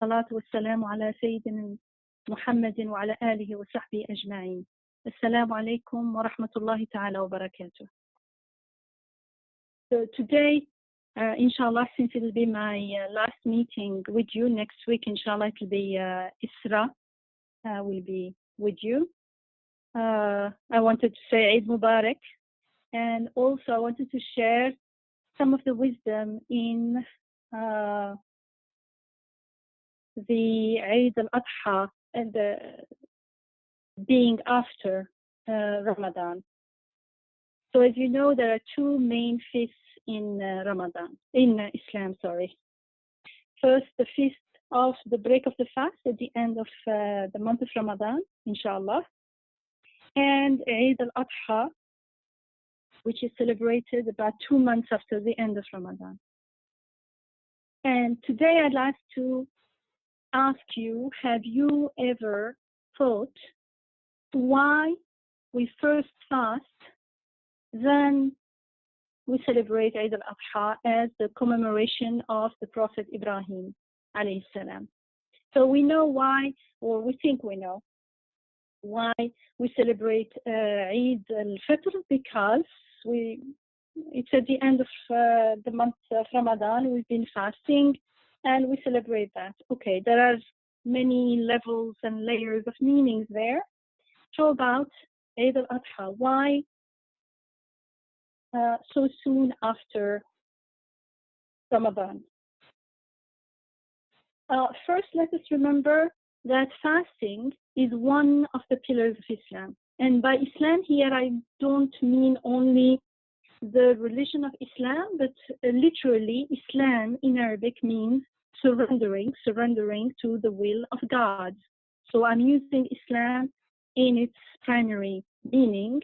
والصلاة والسلام على سيدنا محمد وعلى آله وصحبه أجمعين. السلام عليكم ورحمة الله تعالى وبركاته. So today, inshallah, since it will be my last meeting with you next week, inshallah, it will be Isra will be with you. I wanted to say Eid Mubarak, and also I wanted to share some of the wisdom in the Eid al-Adha and the being after Ramadan. So as you know, there are two main feasts in Ramadan, in Islam, sorry. First, the feast of the break of the fast at the end of the month of Ramadan, inshallah. And Eid al-Adha, which is celebrated about 2 months after the end of Ramadan. And today I'd like to ask you, have you ever thought why we first fast, then we celebrate Eid al-Adha as the commemoration of the Prophet Ibrahim alayhi salam. So we know why, or we think we know why we celebrate Eid al-Fitr, because it's at the end of the month of Ramadan, we've been fasting and we celebrate that. Okay, there are many levels and layers of meanings there. So about Eid al-Adha, why so soon after Ramadan? First, let us remember that fasting is one of the pillars of Islam. And by Islam here, I don't mean only the religion of Islam, but literally Islam in Arabic means surrendering to the will of God. So I'm using Islam in its primary meaning,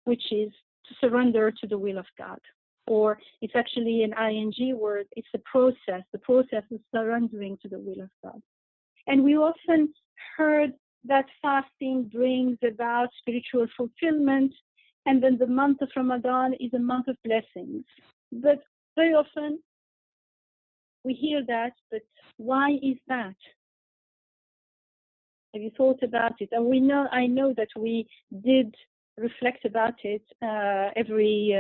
which is to surrender to the will of God. Or it's actually an ing word, it's the process of surrendering to the will of God. And we often heard that fasting brings about spiritual fulfillment, and then the month of Ramadan is a month of blessings. But very often we hear that, but why is that? Have you thought about it? And I know that we did reflect about it every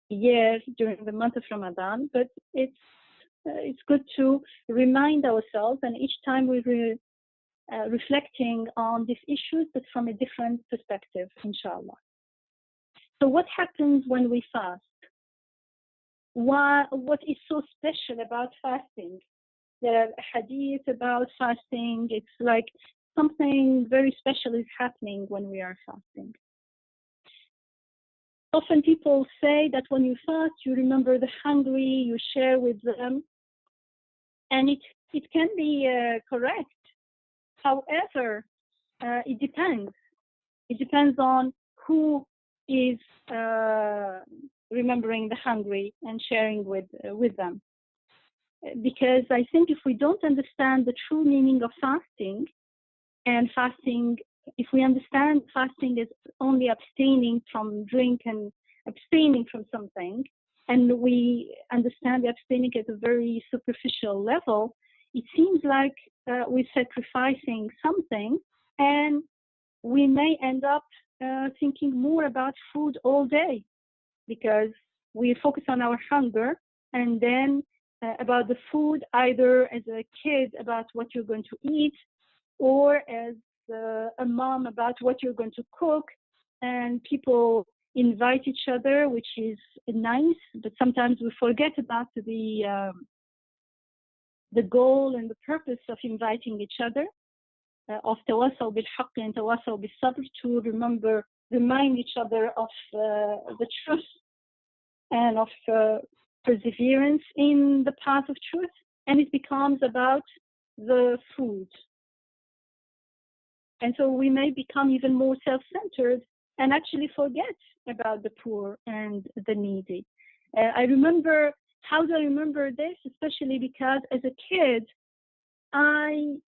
year during the month of Ramadan, but it's good to remind ourselves, and each time we're reflecting on these issues, but from a different perspective, inshallah. So what happens when we fast? What is so special about fasting? There are hadith about fasting. It's like something very special is happening when we are fasting. Often people say that when you fast, you remember the hungry, you share with them. And it can be correct. However, it depends. It depends on who is remembering the hungry and sharing with them. Because I think if we don't understand the true meaning of fasting, and fasting, if we understand fasting is only abstaining from drink and abstaining from something, and we understand the abstaining at a very superficial level, it seems like we're sacrificing something, and we may end up thinking more about food all day, because we focus on our hunger, and then about the food, either as a kid about what you're going to eat, or as a mom about what you're going to cook. And people invite each other, which is nice, but sometimes we forget about the goal and the purpose of inviting each other, of tawasaw bil-haqq and tawasaw bil-sabr, to remind each other of the truth and of perseverance in the path of truth, and it becomes about the food. And so we may become even more self-centered and actually forget about the poor and the needy. How do I remember this? Especially because as a kid, I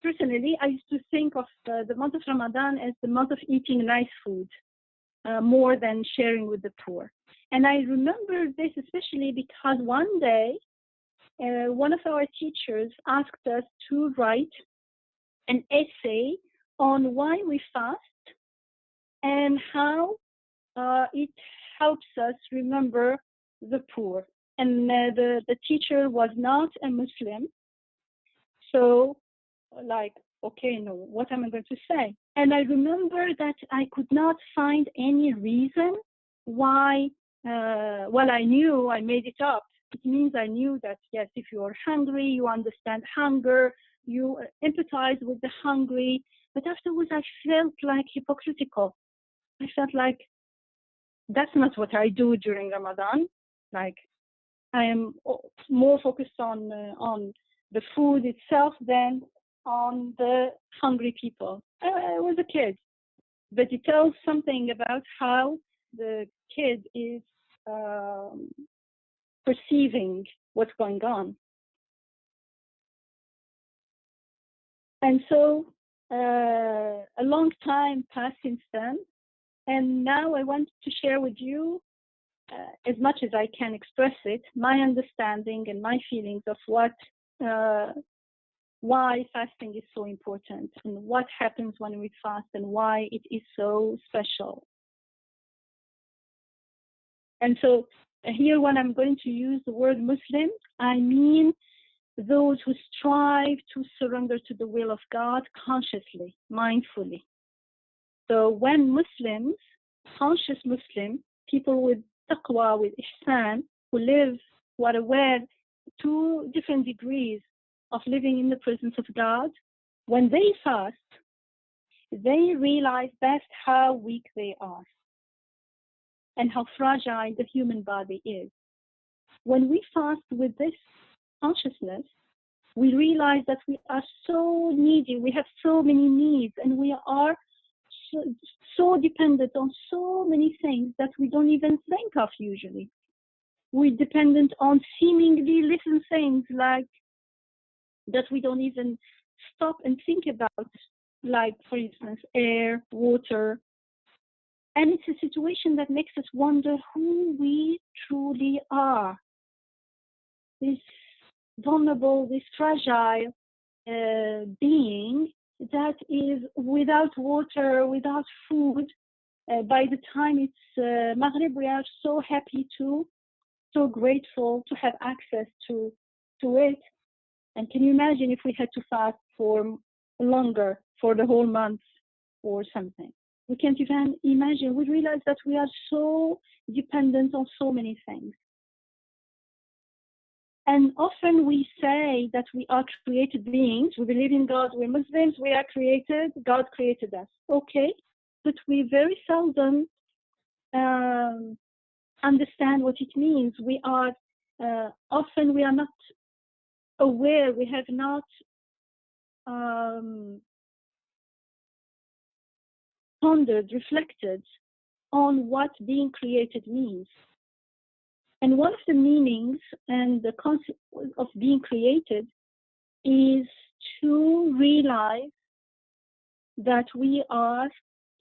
used to think of the month of Ramadan as the month of eating nice food, more than sharing with the poor. And I remember this especially because one day one of our teachers asked us to write an essay on why we fast and how it helps us remember the poor. And the teacher was not a Muslim. So, like, okay, no, what am I going to say? And I remember that I could not find any reason why, well, I knew I made it up. It means I knew that, yes, if you are hungry, you understand hunger, you empathize with the hungry. But afterwards, I felt like hypocritical. I felt like that's not what I do during Ramadan. Like, I am more focused on the food itself than on the hungry people. I was a kid, but it tells something about how the kid is perceiving what's going on. And so a long time passed since then, and now I want to share with you, as much as I can express it, my understanding and my feelings of what why fasting is so important and what happens when we fast and why it is so special. And so here, when I'm going to use the word Muslim, I mean those who strive to surrender to the will of God consciously, mindfully. So when Muslims, conscious Muslim, people with taqwa, with ihsan, who live, who are aware to different degrees of living in the presence of God, when they fast, they realize best how weak they are and how fragile the human body is. When we fast with this consciousness, we realize that we are so needy, we have so many needs, and we are so dependent on so many things that we don't even think of usually. We're dependent on seemingly little things like that we don't even stop and think about, like, for instance, air, water. And it's a situation that makes us wonder who we truly are. This vulnerable, this fragile being that is without water, without food. By the time it's Maghrib, we are so happy so grateful to have access to it. And can you imagine if we had to fast for longer, for the whole month or something? We can't even imagine. We realize that we are so dependent on so many things. And often we say that we are created beings. We believe in God. We're Muslims. We are created. God created us. Okay, but we very seldom understand what it means. We are often we are not aware. We have not pondered, reflected on what being created means. And one of the meanings and the concept of being created is to realize that we are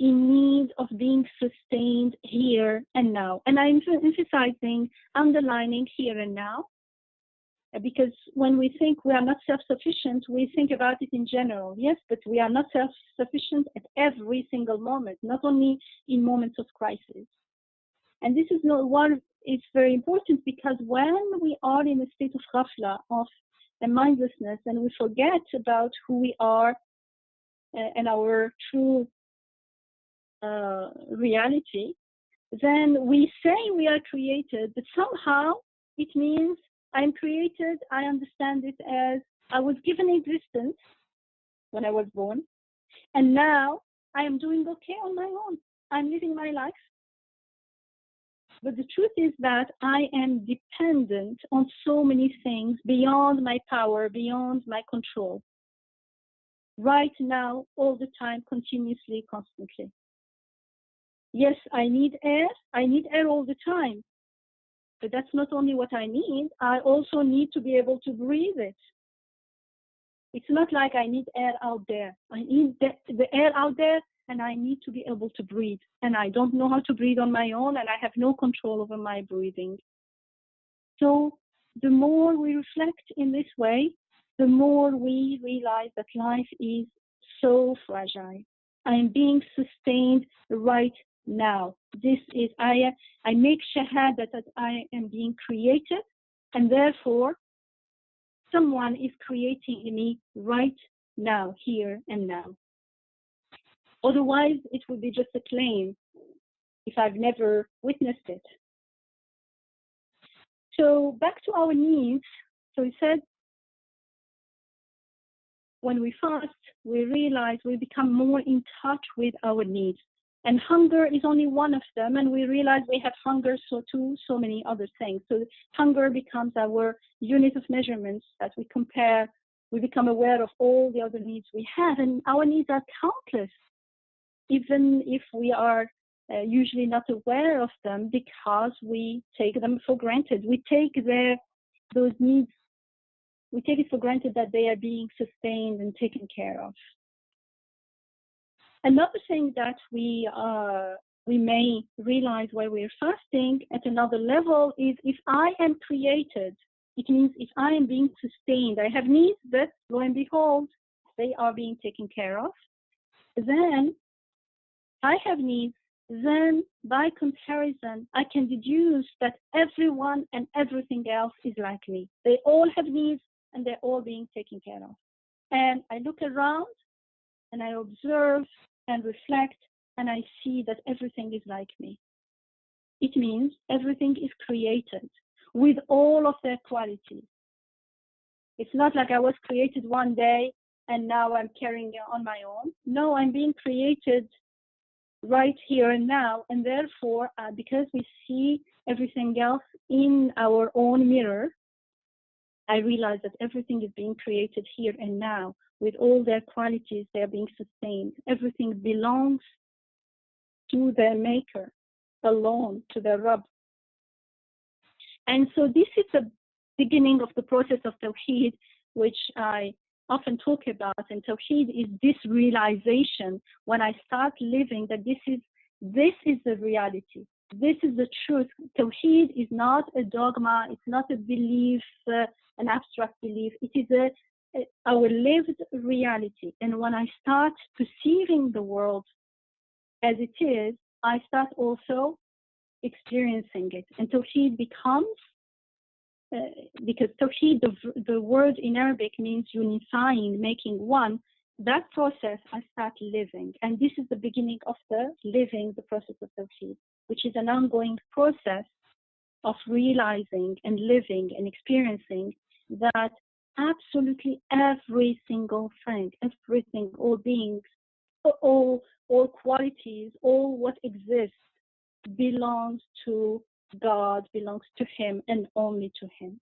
in need of being sustained here and now. And I'm emphasizing, underlining here and now, because when we think we are not self-sufficient, we think about it in general. Yes, but we are not self-sufficient at every single moment, not only in moments of crisis. And this is one, it's very important, because when we are in a state of ghafla, of a mindlessness, and we forget about who we are and our true reality, then we say we are created, but somehow it means I'm created. I understand it as I was given existence when I was born, and now I am doing okay on my own. I'm living my life. But the truth is that I am dependent on so many things beyond my power, beyond my control. Right now, all the time, continuously, constantly. Yes, I need air. I need air all the time. But that's not only what I need. I also need to be able to breathe it. It's not like I need air out there. I need the air out there, and I need to be able to breathe. And I don't know how to breathe on my own, and I have no control over my breathing. So the more we reflect in this way, the more we realize that life is so fragile. I am being sustained right now. This is, I make shahada that I am being created, and therefore someone is creating me right now, here and now. Otherwise, it would be just a claim if I've never witnessed it. So back to our needs. So he said, when we fast, we realize we become more in touch with our needs. And hunger is only one of them, and we realize we have hunger to so many other things. So hunger becomes our unit of measurements that we compare. We become aware of all the other needs we have, and our needs are countless, even if we are usually not aware of them because we take them for granted. We take those needs, we take it for granted that they are being sustained and taken care of. Another thing that we may realize while we're fasting at another level is if I am created, it means if I am being sustained, I have needs that, lo and behold, they are being taken care of. Then I have needs, then by comparison, I can deduce that everyone and everything else is like me. They all have needs and they're all being taken care of. And I look around and I observe and reflect, and I see that everything is like me. It means everything is created with all of their qualities. It's not like I was created one day and now I'm carrying it on my own. No, I'm being created right here and now, and therefore, because we see everything else in our own mirror, I realize that everything is being created here and now. With all their qualities, they are being sustained. Everything belongs to their maker alone, to their Rabb. And so this is the beginning of the process of Tawheed, which I often talk about. And Tawheed is this realization when I start living that this is the reality. This is the truth. Tawheed is not a dogma. It's not a belief, an abstract belief. It is our lived reality. And when I start perceiving the world as it is, I start also experiencing it. And Tawheed becomes, because Tawheed, the word in Arabic means unifying, making one. That process I start living. And this is the beginning of the process of Tawheed, which is an ongoing process of realizing and living and experiencing that absolutely every single thing, everything, all beings, all qualities, all what exists belongs to God, belongs to Him and only to Him.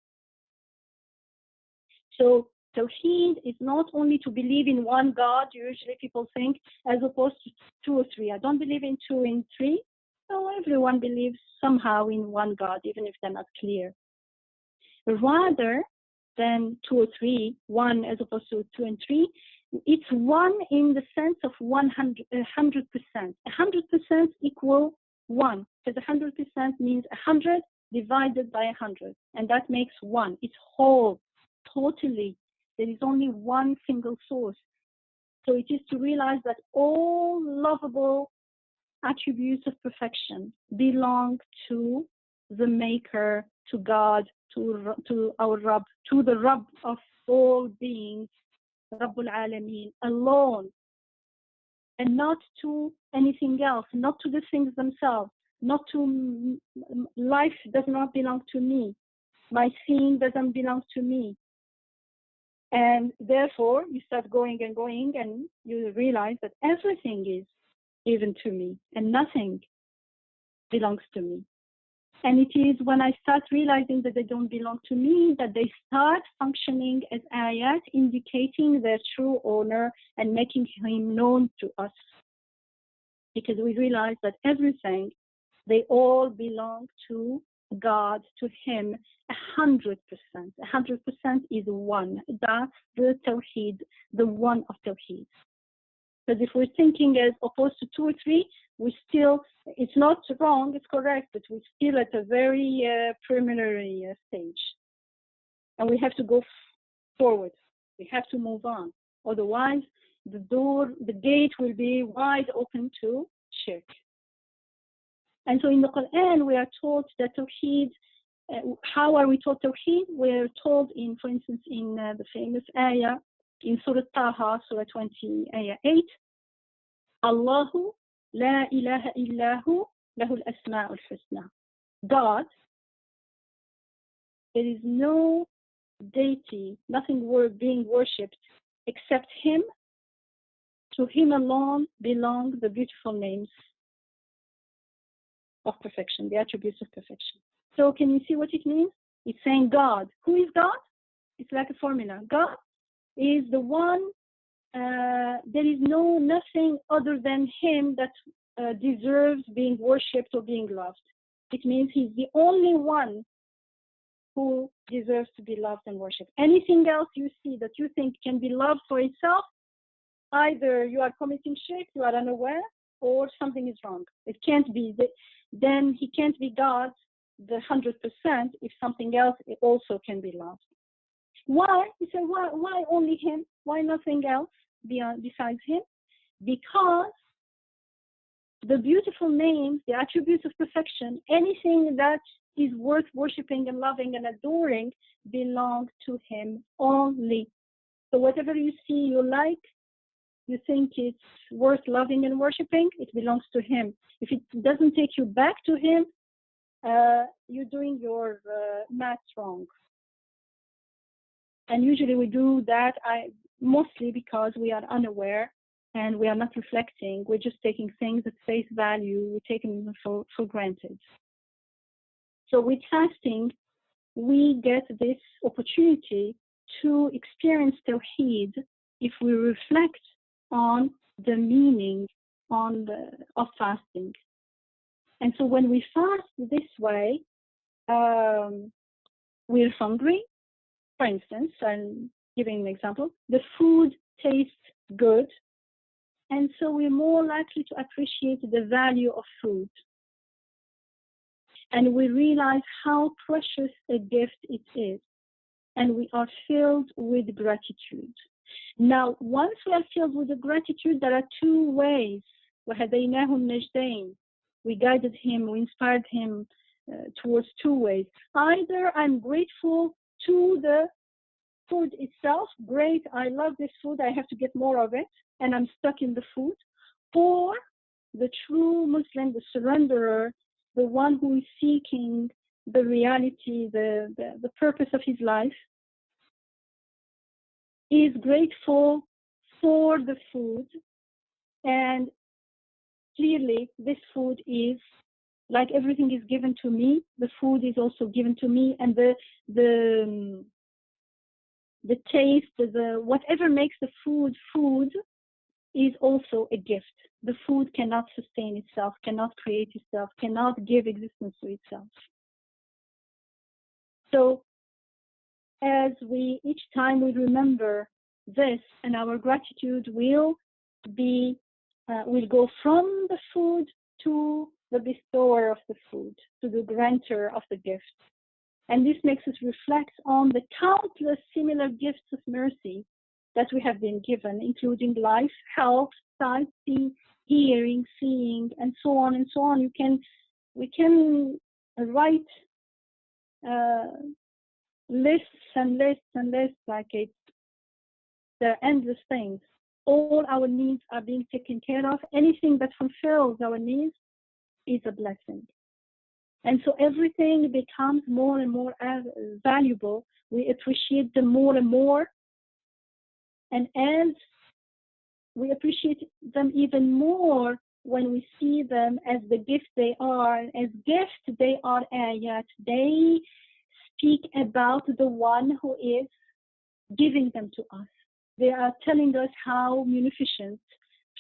So Tawheed is not only to believe in one God, usually people think, as opposed to two or three. I don't believe in two and three. No, everyone believes somehow in one God, even if they're not clear. Rather than two or three, one as opposed to two and three, it's one in the sense of 100%. 100% equal one, because 100% means 100 divided by 100, and that makes one. It's whole, totally. There is only one single source. So it is to realize that all lovable attributes of perfection belong to the Maker, to God, to our Rabb, to the Rabb of all beings, Rabbul Alameen, alone, and not to anything else, not to the things themselves, not to life does not belong to me. My seeing doesn't belong to me. And therefore, you start going and going, and you realize that everything is given to me, and nothing belongs to me. And it is when I start realizing that they don't belong to me that they start functioning as ayat, indicating their true owner and making him known to us. Because we realize that everything, they all belong to God, to Him, 100%. 100% is one. That's the Tawheed, the one of Tawheed. Because if we're thinking as opposed to two or three, we still, it's not wrong, it's correct, but we're still at a very preliminary stage. and we have to go forward. We have to move on. Otherwise, the gate will be wide open to shirk. And so in the Quran, we are taught that Tawheed, how are we taught Tawheed? We're told in, for instance, in the famous ayah, in Surah Taha, Surah 20, ayah 8, Allahu la ilaha illahu lahul asma'ul husna. God, there is no deity, nothing being worshipped except Him. To Him alone belong the beautiful names of perfection, the attributes of perfection. So can you see what it means? It's saying God. Who is God? It's like a formula. God is the one, there is nothing other than Him that deserves being worshipped or being loved. It means He's the only one who deserves to be loved and worshipped. Anything else you see that you think can be loved for itself, either you are committing shirk, you are unaware, or something is wrong. It can't be. Then He can't be God the 100% if something else also can be loved. Why? He said, why only Him? Why nothing else besides Him? Because the beautiful names, the attributes of perfection, anything that is worth worshipping and loving and adoring belong to Him only. So whatever you see you like, you think it's worth loving and worshipping, it belongs to Him. If it doesn't take you back to Him, you're doing your math wrong. And usually we do that mostly because we are unaware and we are not reflecting. We're just taking things at face value. We're taking them for granted. So with fasting, we get this opportunity to experience Tawheed if we reflect on the meaning of fasting. And so when we fast this way, we're hungry. For instance, I'm giving an example. The food tastes good, and so we're more likely to appreciate the value of food. And we realize how precious a gift it is, and we are filled with gratitude. Now, once we are filled with the gratitude, there are two ways. وَهَدَيْنَاهُ النَّجْدَيْنِ. We guided him, we inspired him towards two ways. Either I'm grateful to the food itself. Great, I love this food, I have to get more of it, and I'm stuck in the food. Or the true Muslim, the surrenderer, the one who is seeking the reality, the purpose of his life, is grateful for the food, and clearly this food is, like everything is given to me, the food is also given to me, and the taste, whatever makes the food is also a gift. The food cannot sustain itself, cannot create itself, cannot give existence to itself. So as each time we remember this, and our gratitude will go from the food to the bestower of the food, to the grantor of the gift. And this makes us reflect on the countless similar gifts of mercy that we have been given, including life, health, sight, hearing, seeing, and so on and so on. We can write lists and lists and lists, like there are endless things. All our needs are being taken care of. Anything that fulfills our needs is a blessing. And so everything becomes more and more valuable. We appreciate them more and more. And as we appreciate them even more when we see them as the gift they are, as gifts they are ayat. They speak about the one who is giving them to us. They are telling us how munificent,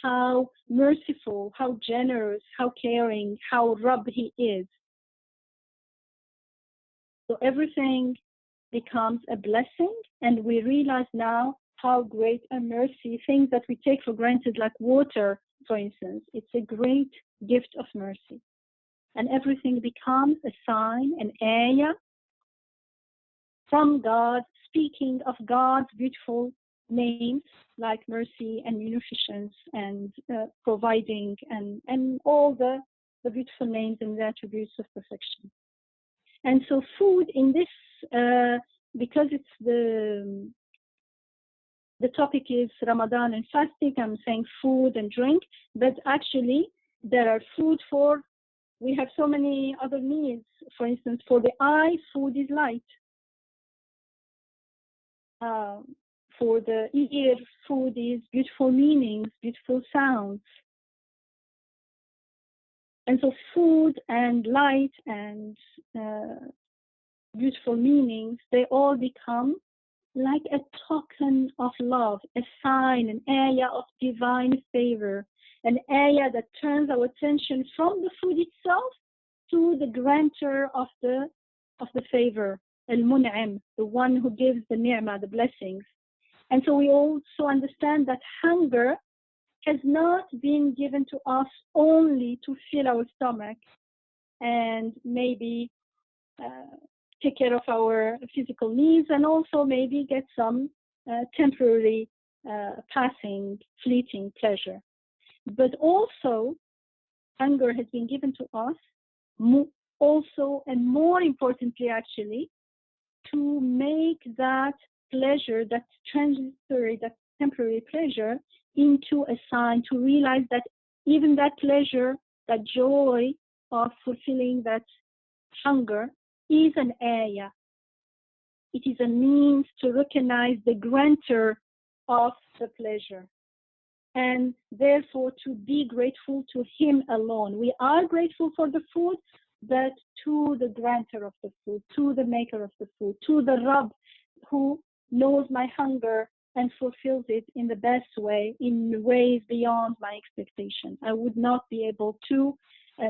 how merciful, how generous, how caring, how Rabb he is. So everything becomes a blessing, and we realize now how great a mercy, things that we take for granted, like water, for instance, it's a great gift of mercy. And everything becomes a sign, an ayah, from God, speaking of God's beautiful names like mercy and munificence and providing and all the beautiful names and the attributes of perfection. And so food in this, because it's the topic is Ramadan and fasting, I'm saying food and drink, but actually there are food for, we have so many other needs. For instance, for the eye, food is light. For the ear, food is beautiful meanings, beautiful sounds. And so food and light and beautiful meanings, they all become like a token of love, a sign, an area of divine favor, an area that turns our attention from the food itself to the grantor of the favor, al-mun'im, the one who gives the ni'mah, the blessings. And so we also understand that hunger has not been given to us only to fill our stomach and maybe take care of our physical needs and also maybe get some temporary, passing, fleeting pleasure. But also, hunger has been given to us also, and more importantly actually, to make that pleasure, that transitory, that temporary pleasure, into a sign to realize that even that pleasure, that joy of fulfilling that hunger is an ayah. It is a means to recognize the grantor of the pleasure and therefore to be grateful to him alone. We are grateful for the food, but to the grantor of the food, to the maker of the food, to the Rabb who knows my hunger and fulfills it in the best way, in ways beyond my expectation. I would not be able to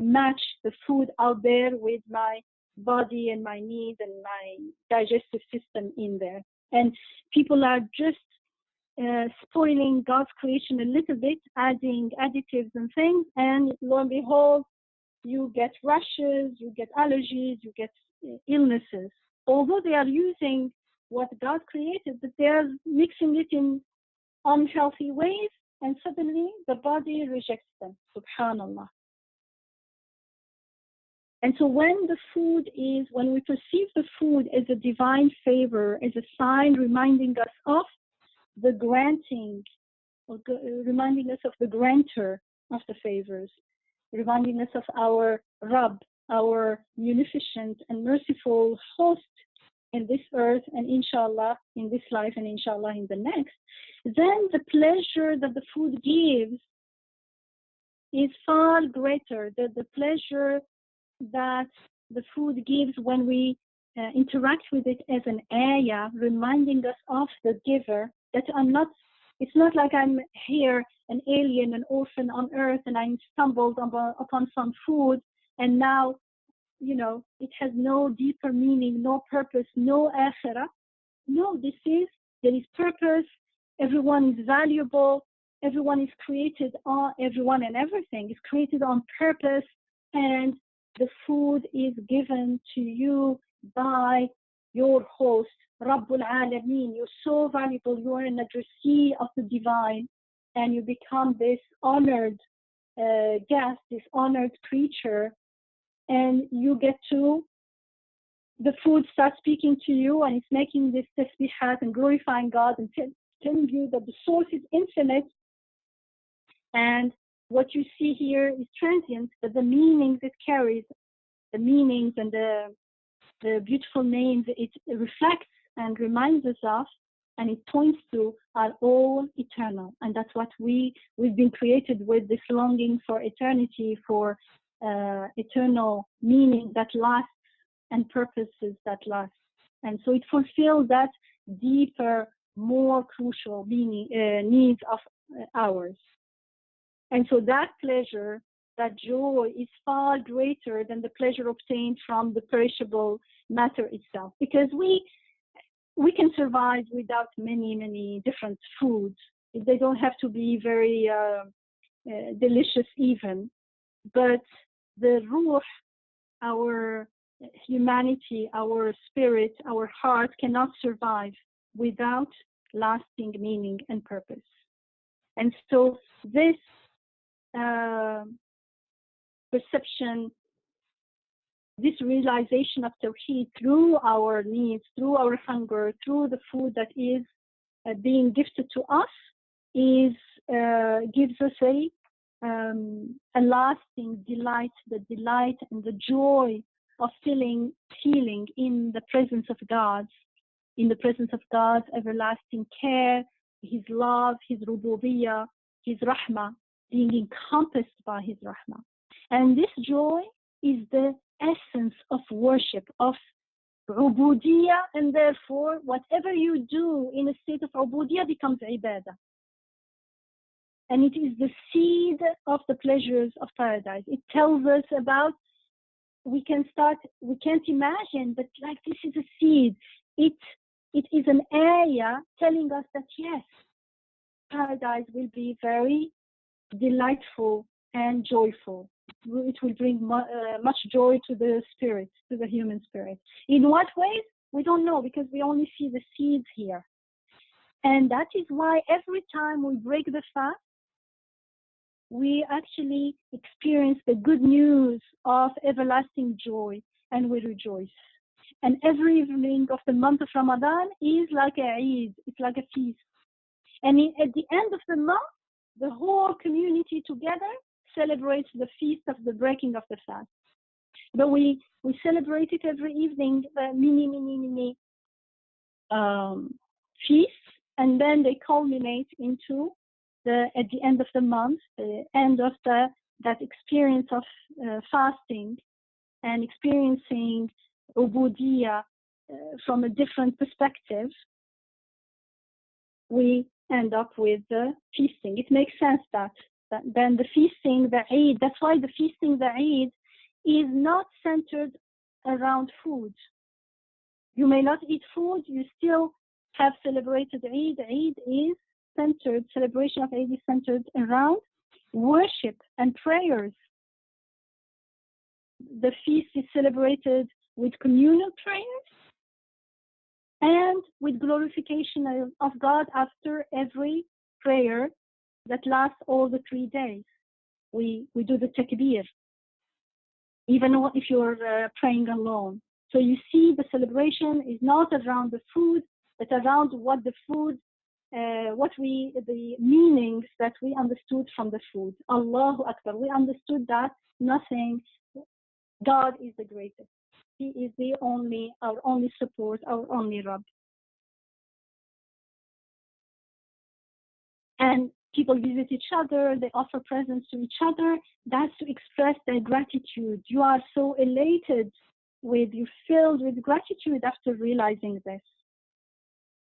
match the food out there with my body and my needs and my digestive system in there. And people are just spoiling God's creation a little bit, adding additives and things, and lo and behold, you get rashes, you get allergies, you get illnesses. Although they are using what God created, but they are mixing it in unhealthy ways, and suddenly the body rejects them. Subhanallah. And so when we perceive the food as a divine favor, as a sign reminding us of the granting, reminding us of the grantor of the favors, reminding us of our Rabb, our munificent and merciful host in this earth and inshallah in this life and inshallah in the next, then the pleasure that the food gives is far greater. The pleasure that the food gives when we interact with it as an ayah, reminding us of the giver, that it's not like I'm here, an alien, an orphan on earth, and I stumbled upon some food, and now, it has no deeper meaning, no purpose, no akhirah. No, there is purpose. Everyone is valuable. Everyone is created everyone and everything is created on purpose, and the food is given to you by your host, Rabbul Alameen. You're so valuable. You are an addressee of the divine, and you become this honored guest, this honored creature, and you get to, the food starts speaking to you, and it's making this tasbihat and glorifying God and telling you that the source is infinite, and what you see here is transient, but the meanings it carries, the meanings and the beautiful names it reflects and reminds us of, and it points to, are all eternal. And that's what we've been created with, this longing for eternity, for eternal meaning that lasts and purposes that last. And so it fulfills that deeper, more crucial meaning, needs of ours. And so that pleasure, that joy is far greater than the pleasure obtained from the perishable matter itself, because we can survive without many different foods. They don't have to be very delicious even, but the ruh, our humanity, our spirit, our heart cannot survive without lasting meaning and purpose. And so this perception, this realization of Tawheed through our needs, through our hunger, through the food that is being gifted to us, gives us a lasting delight, the delight and the joy of feeling in the presence of God, in the presence of God's everlasting care, His love, His rububiyyah, His rahmah, being encompassed by His rahmah. And this joy is the essence of worship, of ubudiyyah, and therefore whatever you do in a state of ubudiyyah becomes ibadah. And it is the seed of the pleasures of paradise. It tells us about, we can't imagine, but like this is a seed. It is an area telling us that yes, paradise will be very delightful and joyful. It will bring much joy to the spirit, to the human spirit. In what ways? We don't know, because we only see the seeds here. And that is why every time we break the fast, we actually experience the good news of everlasting joy, and we rejoice. And every evening of the month of Ramadan is like a Eid, it's like a feast. And at the end of the month, the whole community together celebrates the feast of the breaking of the fast. But we celebrate it every evening, mini feasts, and then they culminate into at the end of the month, the end of that experience of fasting and experiencing ubudiyyah from a different perspective. We end up with the feasting. It makes sense that then the feasting, the Eid, that's why the feasting, the Eid, is not centered around food. You may not eat food, you still have celebrated Eid. Eid is centered, celebration of Eid is centered around worship and prayers. The feast is celebrated with communal prayers and with glorification of God after every prayer that lasts all the 3 days. We do the takbir, even if you're praying alone. So you see, the celebration is not around the food, but around what the food, the meanings that we understood from the food. Allahu Akbar. We understood that nothing, God is the greatest. He is our only support, our only Rabb. And people visit each other, they offer presents to each other. That's to express their gratitude. You are so elated you're filled with gratitude after realizing this.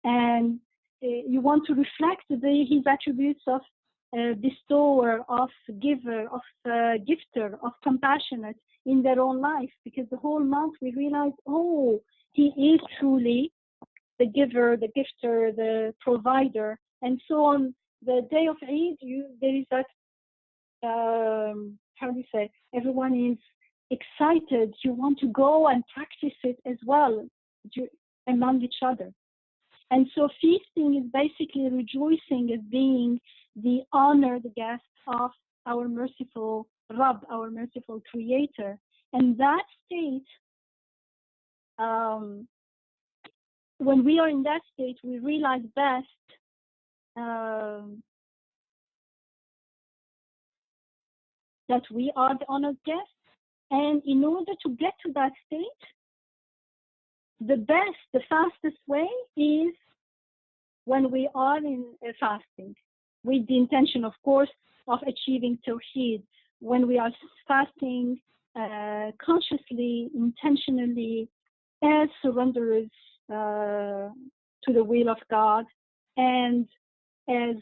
And you want to reflect his attributes of bestower, of giver, of gifter, of compassionate in their own life, because the whole month we realize, oh, he is truly the giver, the gifter, the provider. And so on the day of Eid, there is that, how do you say, everyone is excited. You want to go and practice it as well among each other. And so feasting is basically rejoicing as being the honored guest of our merciful Rabb, our merciful Creator. And that state, when we are in that state, we realize best that we are the honored guest. And in order to get to that state, the fastest way is when we are in fasting, with the intention, of course, of achieving Tawheed. When we are fasting consciously, intentionally, as surrenderers to the will of God, and as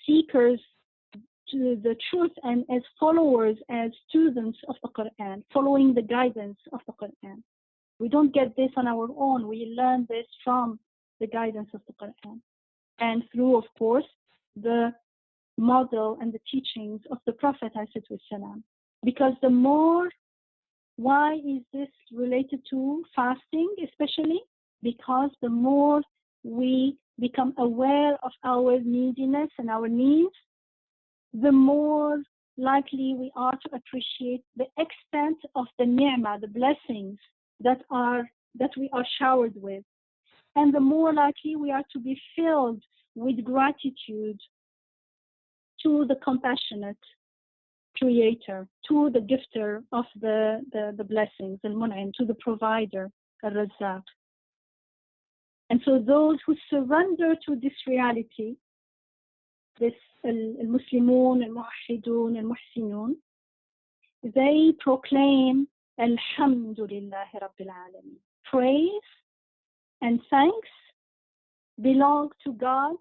seekers to the truth, and as followers, as students of the Quran, following the guidance of the Quran. We don't get this on our own. We learn this from the guidance of the Quran, and through, of course, the model and the teachings of the Prophet ﷺ. Because the more Why is this related to fasting especially? Because the more we become aware of our neediness and our needs, the more likely we are to appreciate the extent of the ni'mah, the blessings that we are showered with. And the more likely we are to be filled with gratitude to the compassionate creator, to the gifter of the blessings, al-mun'im, to the provider, al-razzaq. And so those who surrender to this reality, this al-Muslimun, al-Muwahhidun, al-Muhsinun, they proclaim Alhamdulillahi Rabbil Alameen. Praise and thanks belong to God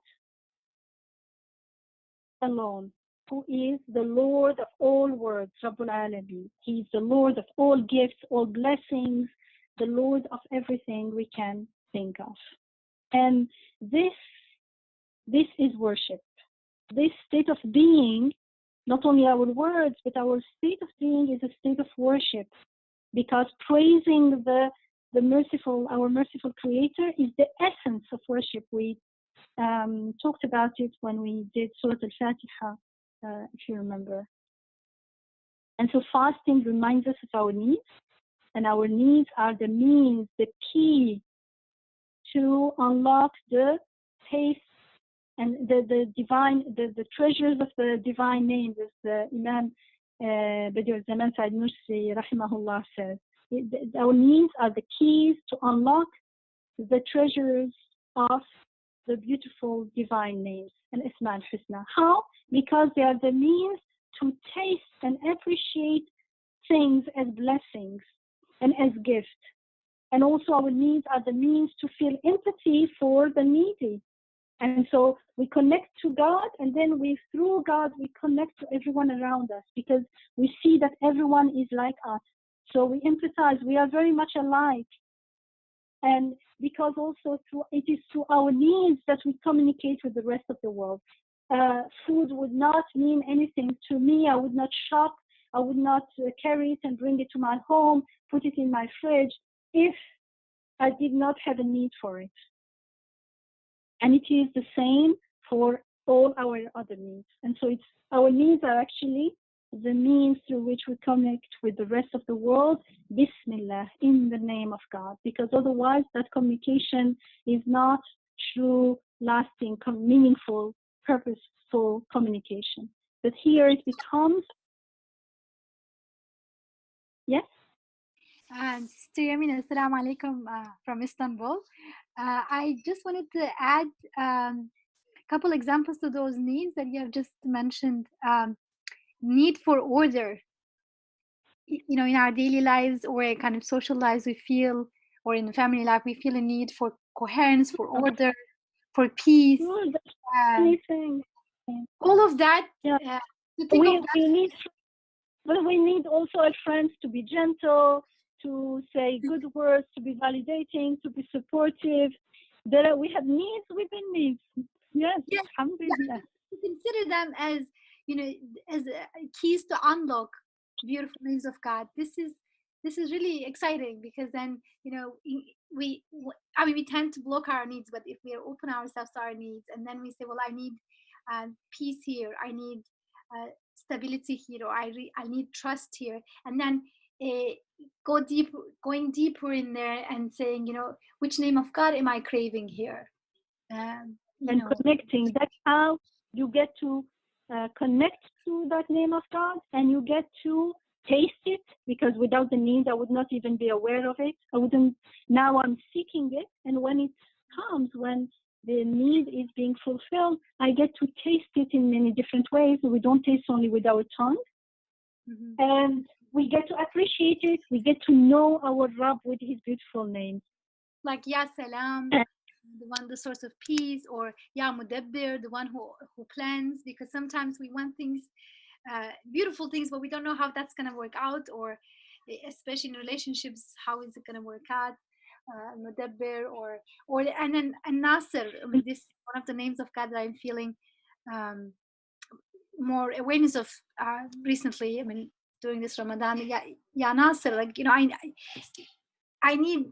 alone, who is the Lord of all worlds, Rabbul Alameen. He is the Lord of all gifts, all blessings, the Lord of everything we can think of. And this is worship. This state of being, not only our words, but our state of being is a state of worship, because praising our merciful Creator is the essence of worship. We talked about it when we did Surah Al-Fatiha, if you remember. And so fasting reminds us of our needs, and our needs are the means, the key to unlock the taste and the divine, the treasures of the divine names, as the Imam Badi'u Zaman Sa'id Nursi rahimahullah says. Our needs are the keys to unlock the treasures of the beautiful divine names and Isma al-Husna. How? Because they are the means to taste and appreciate things as blessings and as gifts. And also our needs are the means to feel empathy for the needy. And so we connect to God, and then through God, we connect to everyone around us, because we see that everyone is like us. So we empathize, we are very much alike. And because also it is through our needs that we communicate with the rest of the world. Food would not mean anything to me. I would not shop. I would not carry it and bring it to my home, put it in my fridge, if I did not have a need for it. And it is the same for all our other needs. And so our needs are actually the means through which we connect with the rest of the world, Bismillah, in the name of God, because otherwise that communication is not true, lasting, meaningful, purposeful communication. But here it becomes, yes? Sister Yamina, assalamu alaikum from Istanbul. I just wanted to add a couple examples to those needs that you have just mentioned. Need for order. You know, in our daily lives or kind of social lives, we feel, or in family life, we feel a need for coherence, for order, for peace. Anything. All of that. Yeah. We need also our friends to be gentle, to say good words, to be validating, to be supportive. We have needs within needs. Yes, alhamdulillah. To consider them as, you know, as keys to unlock beautiful names of God. This is really exciting, because then, you know, we tend to block our needs, but if we open ourselves to our needs, and then we say, well, I need peace here, I need stability here, or I need trust here, and then going deeper in there and saying, you know, which name of God am I craving here? And connecting. That's how you get to connect to that name of God, and you get to taste it, because without the need, I would not even be aware of it. Now I'm seeking it, and when it comes, when the need is being fulfilled, I get to taste it in many different ways. We don't taste only with our tongue. Mm-hmm. And we get to appreciate it. We get to know our Rabb with his beautiful names. Like Ya Salam, the source of peace, or Ya Mudabbir, the one who plans, because sometimes we want things, beautiful things, but we don't know how that's going to work out, or especially in relationships, how is it going to work out? Mudabbir, and then Nasir. I mean, this is one of the names of God that I'm feeling more awareness of recently. I mean, during this Ramadan. Yeah, Nasir, like, I need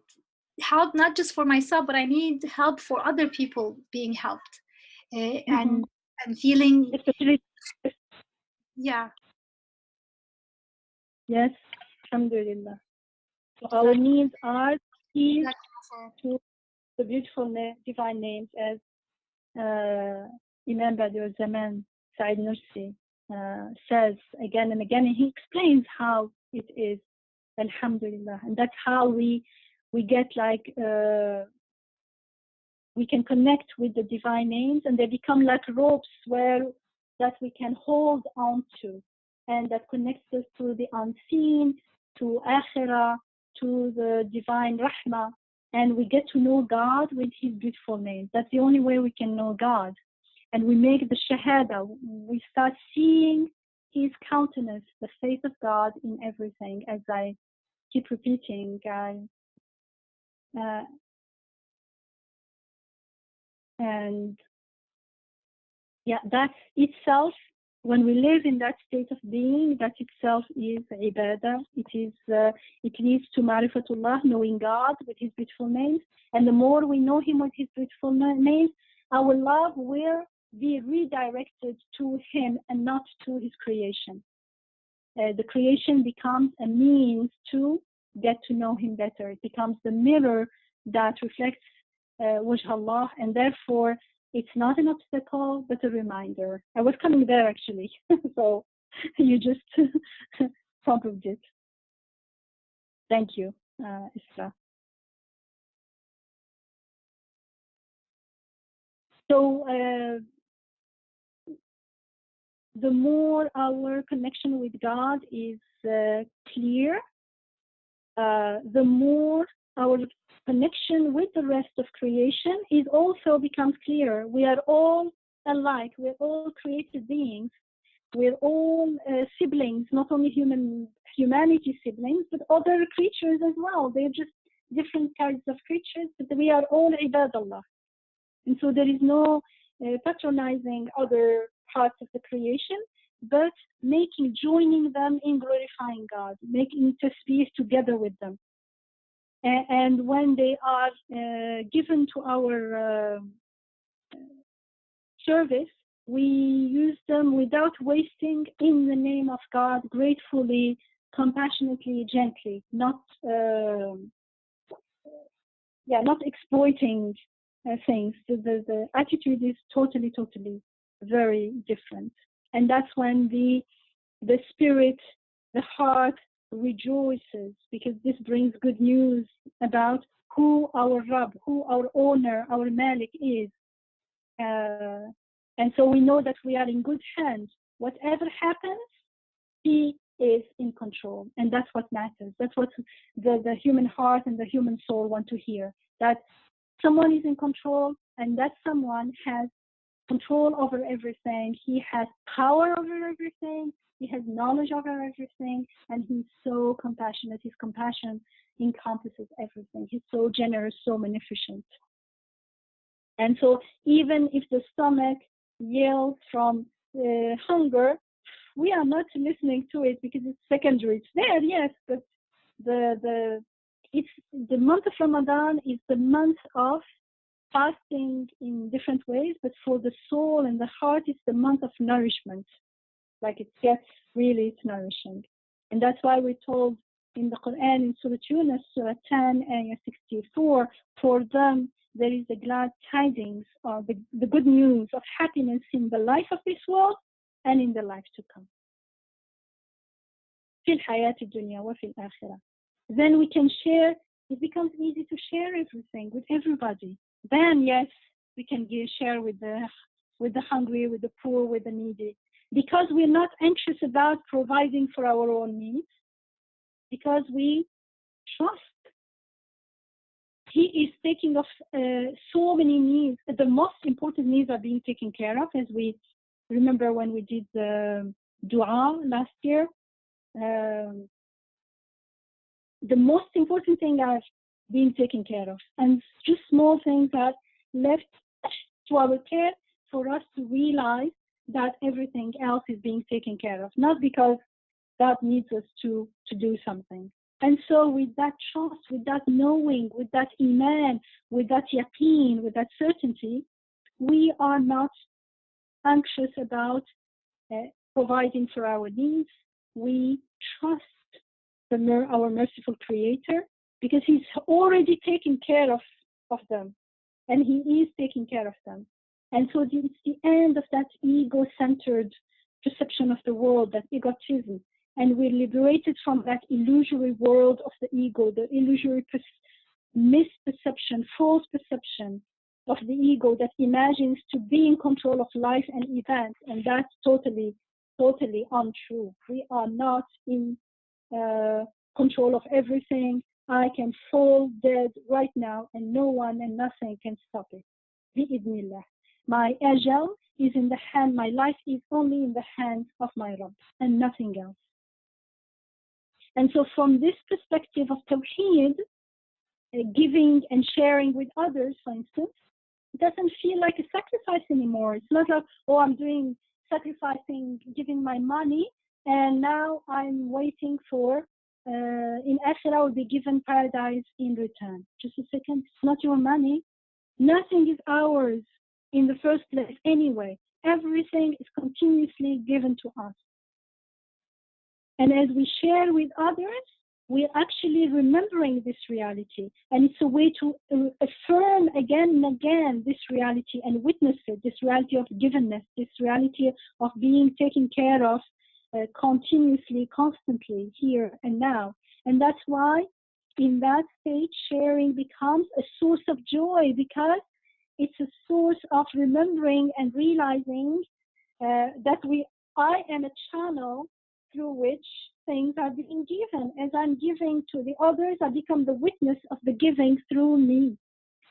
help, not just for myself, but I need help for other people being helped, and feeling. Especially, Yeah. yes, alhamdulillah. So our needs are keys to the beautiful divine names, as Imam Badiou Zaman Said Nursi says again and again, and he explains how it is, alhamdulillah, and that's how we get like we can connect with the divine names, and they become like ropes that we can hold on to, and that connects us to the unseen, to akhirah, to the divine rahmah, and we get to know God with his beautiful names. That's the only way we can know God. And we make the shahada, we start seeing his countenance, the face of God in everything, as I keep repeating. And yeah, that itself, when we live in that state of being, that itself is ibadah. It leads to ma'rifatullah, knowing God with his beautiful names. And the more we know him with his beautiful names, our love will be redirected to him and not to his creation. The creation becomes a means to get to know him better. It becomes the mirror that reflects Wajh Allah, and therefore it's not an obstacle, but a reminder. I was coming there actually, so you just prompted it. Thank you, Isra. So the more our connection with God is clear, the more our connection with the rest of creation is also becomes clearer. We are all alike. We're all created beings. We're all siblings, not only humanity siblings, but other creatures as well. They're just different kinds of creatures, but we are all ibadallah. And so there is no patronizing other parts of the creation, but joining them in glorifying God, making tasbih together with them. And when they are given to our service, we use them without wasting, in the name of God, gratefully, compassionately, gently, not exploiting things. The attitude is totally very different. And that's when the spirit, the heart rejoices, because this brings good news about who our Rabb, who our owner, our Malik is. And so we know that we are in good hands. Whatever happens, he is in control. And that's what matters. That's what the human heart and the human soul want to hear. That someone is in control, and that someone has control over everything. He has power over everything. He has knowledge over everything. And he's so compassionate. His compassion encompasses everything. He's so generous, so beneficent. And so even if the stomach yells from hunger, we are not listening to it because it's secondary. It's there, yes, but it's the month of Ramadan is the month of fasting in different ways, but for the soul and the heart, it's the month of nourishment. Like it gets really, it's nourishing. And that's why we're told in the Quran, in Surah Yunus, Surah 10, Ayah 64, for them there is the glad tidings, or the good news of happiness in the life of this world and in the life to come. في الحياة الدنيا وفي الآخرة. Then we can share, it becomes easy to share everything with everybody. Then yes, we can share with the hungry, with the poor, with the needy. Because we're not anxious about providing for our own needs, because we trust he is taking of so many needs. The most important needs are being taken care of, as we remember when we did the dua last year. The most important things are being taken care of, and just small things are left to our care for us to realize that everything else is being taken care of. Not because God needs us to do something. And so with that trust, with that knowing, with that iman, with that yaqeen, with that certainty, we are not anxious about providing for our needs. We trust our merciful Creator because He's already taken care of them, and He is taking care of them. And so it's the end of that ego-centered perception of the world, that egotism, and we're liberated from that illusory world of the ego, the illusory misperception, false perception of the ego that imagines to be in control of life and events, and that's totally untrue. We are not in control of everything. I can fall dead right now and no one and nothing can stop it. Bi-idnillah. My ajal is in the hand, my life is only in the hands of my Rabb and nothing else. And so from this perspective of Tawheed, giving and sharing with others, for instance, it doesn't feel like a sacrifice anymore. It's not like, oh, I'm doing sacrificing, giving my money, and now I'm waiting for, in Akhirah, I will be given paradise in return. Just a second, it's not your money. Nothing is ours in the first place anyway. Everything is continuously given to us. And as we share with others, we're actually remembering this reality. And it's a way to affirm again and again this reality and witness it, this reality of givenness, this reality of being taken care of continuously, constantly, here and now. And that's why in that state, sharing becomes a source of joy, because it's a source of remembering and realizing that I am a channel through which things are being given. As I'm giving to the others, I become the witness of the giving through me.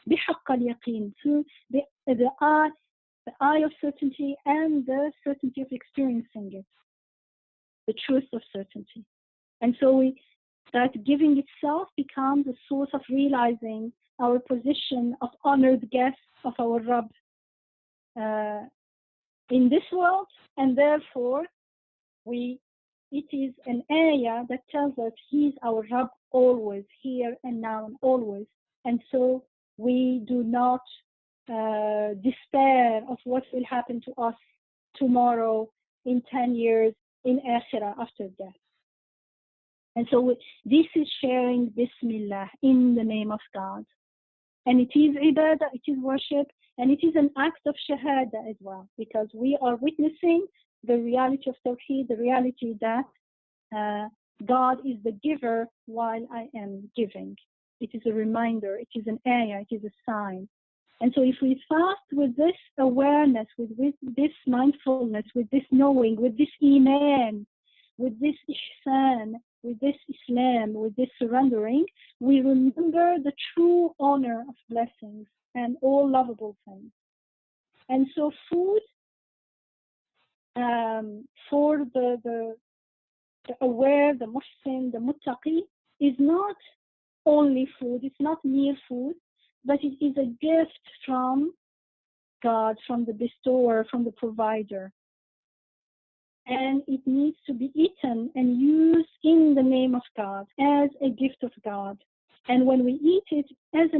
بحق اليقين, through the eye of certainty and the certainty of experiencing it, the truth of certainty. And so that giving itself becomes a source of realizing our position of honored guests of our Rabb in this world, and therefore it is an ayah that tells us He's our Rabb always, here and now and always. And so we do not despair of what will happen to us tomorrow, in 10 years, in Akhirah, after death. And so this is sharing Bismillah, in the name of God. And it is ibadah, it is worship, and it is an act of shahada as well, because we are witnessing the reality of Tawheed, the reality that God is the giver while I am giving. It is a reminder, it is an ayah, it is a sign. And so if we fast with this awareness, with this mindfulness, with this knowing, with this iman, with this ihsan, with this Islam, with this surrendering, we remember the true honor of blessings and all lovable things. And so food for the aware, the muhsin, the muttaqi, is not only food, it's not mere food, but it is a gift from God, from the bestower, from the provider. And it needs to be eaten and used in the name of God, as a gift of God. And when we eat it as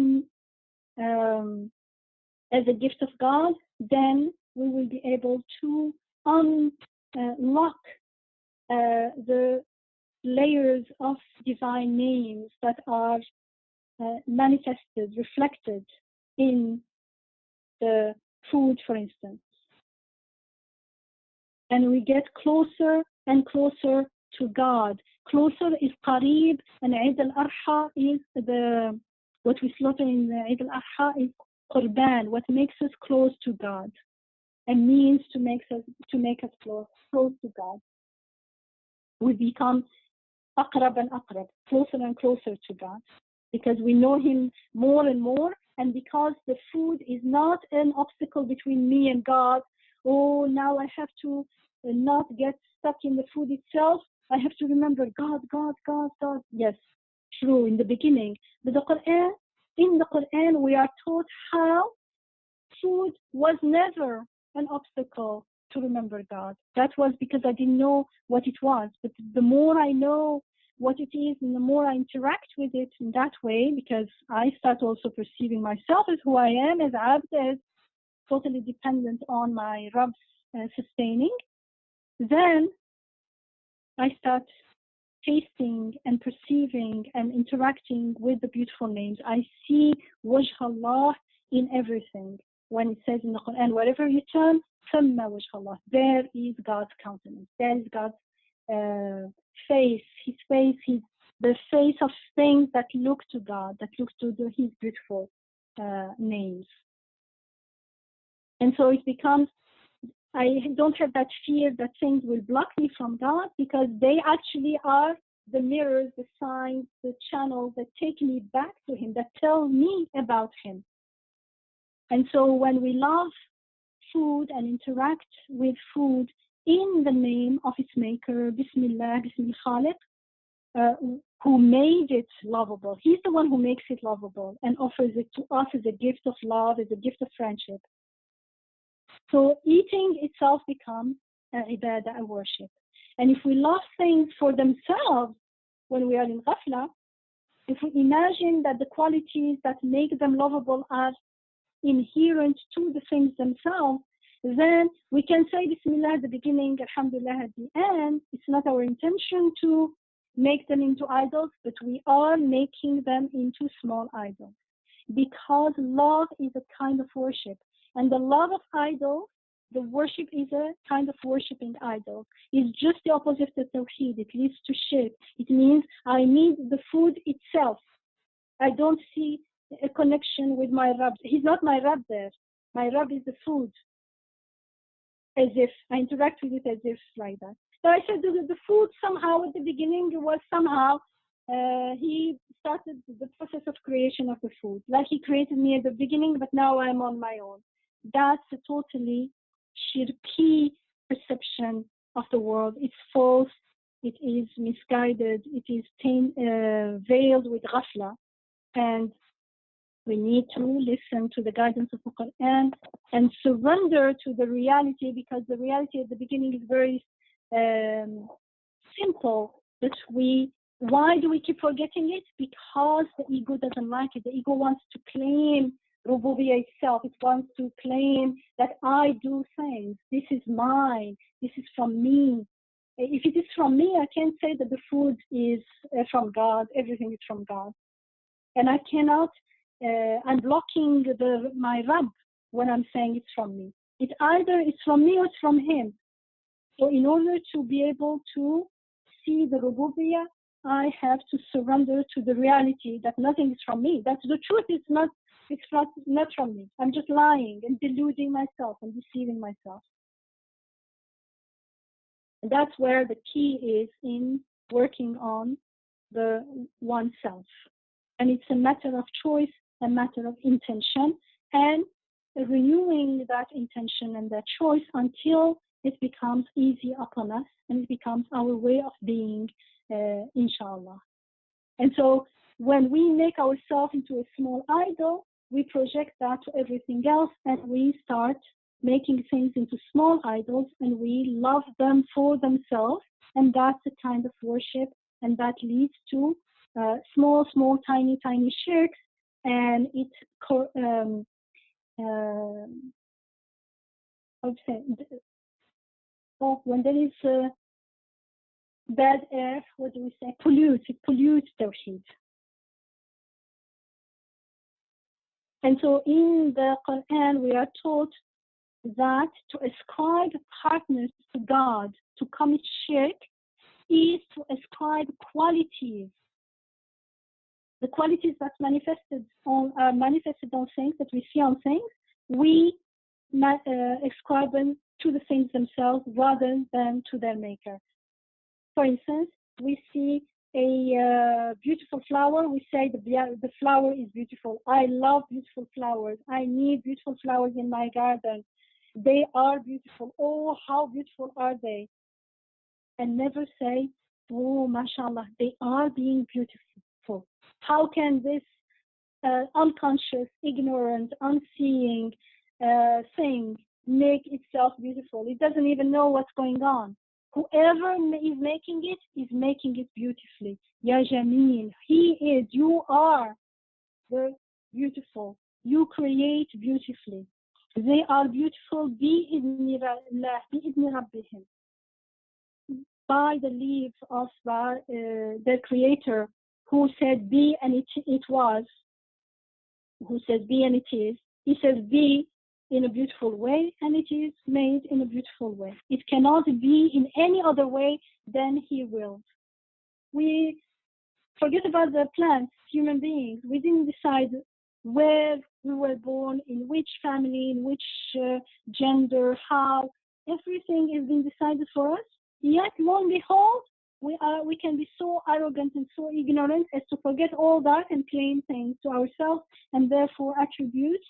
a gift of God, then we will be able to unlock the layers of divine names that are manifested, reflected in the food, for instance. And we get closer and closer to God. Closer is Qareeb, and Eid al-Adha is what we slaughter in Eid al-Adha is Qurban, what makes us close to God, and means to make us close to God. We become aqrab and aqrab, closer and closer to God, because we know Him more and more, and because the food is not an obstacle between me and God. Oh, now I have to not get stuck in the food itself. I have to remember God, God, God, God. Yes, true, in the beginning. But in the Quran, we are taught how food was never an obstacle to remember God. That was because I didn't know what it was. But the more I know what it is and the more I interact with it in that way, because I start also perceiving myself as who I am, as abd, as totally dependent on my Rabb's sustaining, then I start tasting and perceiving and interacting with the beautiful names. I see Wajh Allah in everything. When it says in the Quran, wherever you turn, ثم وجه Allah, there is God's countenance, there is God's face, His face, the face of things that look to God, that look to His beautiful names. And so it becomes, I don't have that fear that things will block me from God, because they actually are the mirrors, the signs, the channels that take me back to Him, that tell me about Him. And so when we love food and interact with food in the name of its maker, Bismillah, Bismillah Khaliq, who made it lovable. He's the one who makes it lovable and offers it to us as a gift of love, as a gift of friendship. So eating itself becomes ibadah, a worship. And if we love things for themselves when we are in ghafla, if we imagine that the qualities that make them lovable are inherent to the things themselves, then we can say Bismillah at the beginning, Alhamdulillah at the end. It's not our intention to make them into idols, but we are making them into small idols. Because love is a kind of worship. And the love of idols, the worship is a kind of worshipping idol. It's just the opposite of Tawheed. It leads to shirk. It means I need the food itself. I don't see a connection with my Rabb. He's not my Rabb there. My Rabb is the food. As if I interact with it as if like that. So I said the food somehow at the beginning was somehow, he started the process of creation of the food. Like he created me at the beginning, but now I'm on my own. That's a totally shirki perception of the world. It's false. It is misguided. It is veiled with ghafla. And we need to listen to the guidance of the Quran and surrender to the reality, because the reality at the beginning is very simple. But why do we keep forgetting it? Because the ego doesn't like it. The ego wants to claim Rububiyyah itself. It wants to claim that I do things. This is mine. This is from me. If it is from me, I can't say that the food is from God. Everything is from God. And I cannot, I'm blocking my Rabb when I'm saying it's from me. It either is from me or it's from Him. So in order to be able to see the Rububiyyah, I have to surrender to the reality that nothing is from me. That's the truth. It's not from me. I'm just lying and deluding myself and deceiving myself. And that's where the key is in working on the oneself. And it's a matter of choice, a matter of intention, and renewing that intention and that choice until it becomes easy upon us and it becomes our way of being, inshallah. And so when we make ourselves into a small idol, we project that to everything else, and we start making things into small idols, and we love them for themselves, and that's a kind of worship, and that leads to small, tiny shirks, and it when there is bad air, what do we say? It pollutes Tawheed. And so in the Quran, we are taught that to ascribe partners to God, to commit shirk, is to ascribe qualities. The qualities that are manifested on things, that we see on things, we ascribe them to the things themselves rather than to their maker. For instance, we see a beautiful flower, we say the flower is beautiful. I love beautiful flowers. I need beautiful flowers in my garden. They are beautiful. Oh, how beautiful are they? And never say, oh, mashallah, they are being beautiful. How can this unconscious, ignorant, unseeing thing make itself beautiful. It doesn't even know what's going on. Whoever is making it beautifully. Ya Jameel, he is, you are the beautiful. You create beautifully. They are beautiful بإذن الله, بإذن ربهم, by the leave of the Creator, who said be and it was, who says be and it is. He says be in a beautiful way, and it is made in a beautiful way. It cannot be in any other way than He wills. We forget about the plants, human beings. We didn't decide where we were born, in which family, in which gender, how. Everything is being decided for us. Yet, lo and behold, we can be so arrogant and so ignorant as to forget all that and claim things to ourselves, and therefore attribute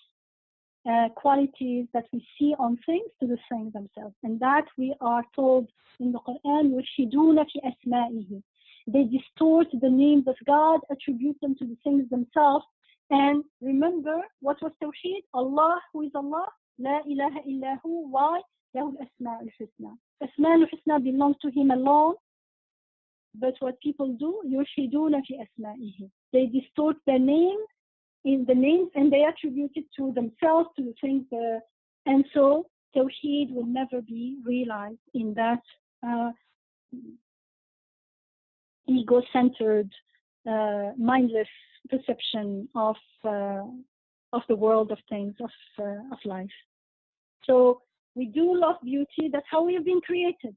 qualities that we see on things to the things themselves. And that we are told in the Quran, يُلْحِدُونَ فِي أَسْمَائِهِ. They distort the names of God, attribute them to the things themselves. And remember, what was Tawheed? Allah, who is Allah? La ilaha illa hu. Why? Lahu al-asma' al-husna. Asma' al-husna belongs to Him alone. But what people do, يُلْحِدُونَ فِي أَسْمَائِهِ. They distort their name in the names, and they attribute it to themselves, to the things. And so Tawheed will never be realized in that ego-centered, mindless perception of the world, of things, of life. So we do love beauty. That's how we have been created.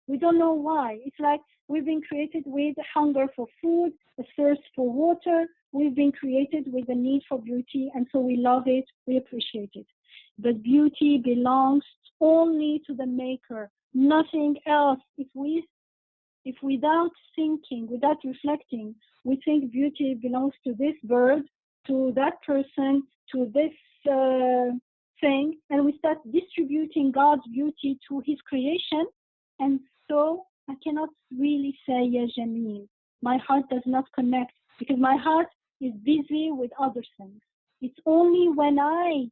We don't know why. It's like we've been created with a hunger for food, a thirst for water. We've been created with a need for beauty, and so we love it, we appreciate it. But beauty belongs only to the Maker, nothing else. If without thinking, without reflecting, we think beauty belongs to this bird, to that person, to this thing, and we start distributing God's beauty to His creation, and so I cannot really say, Ya Jameel. My heart does not connect, because my heart is busy with other things. It's only when I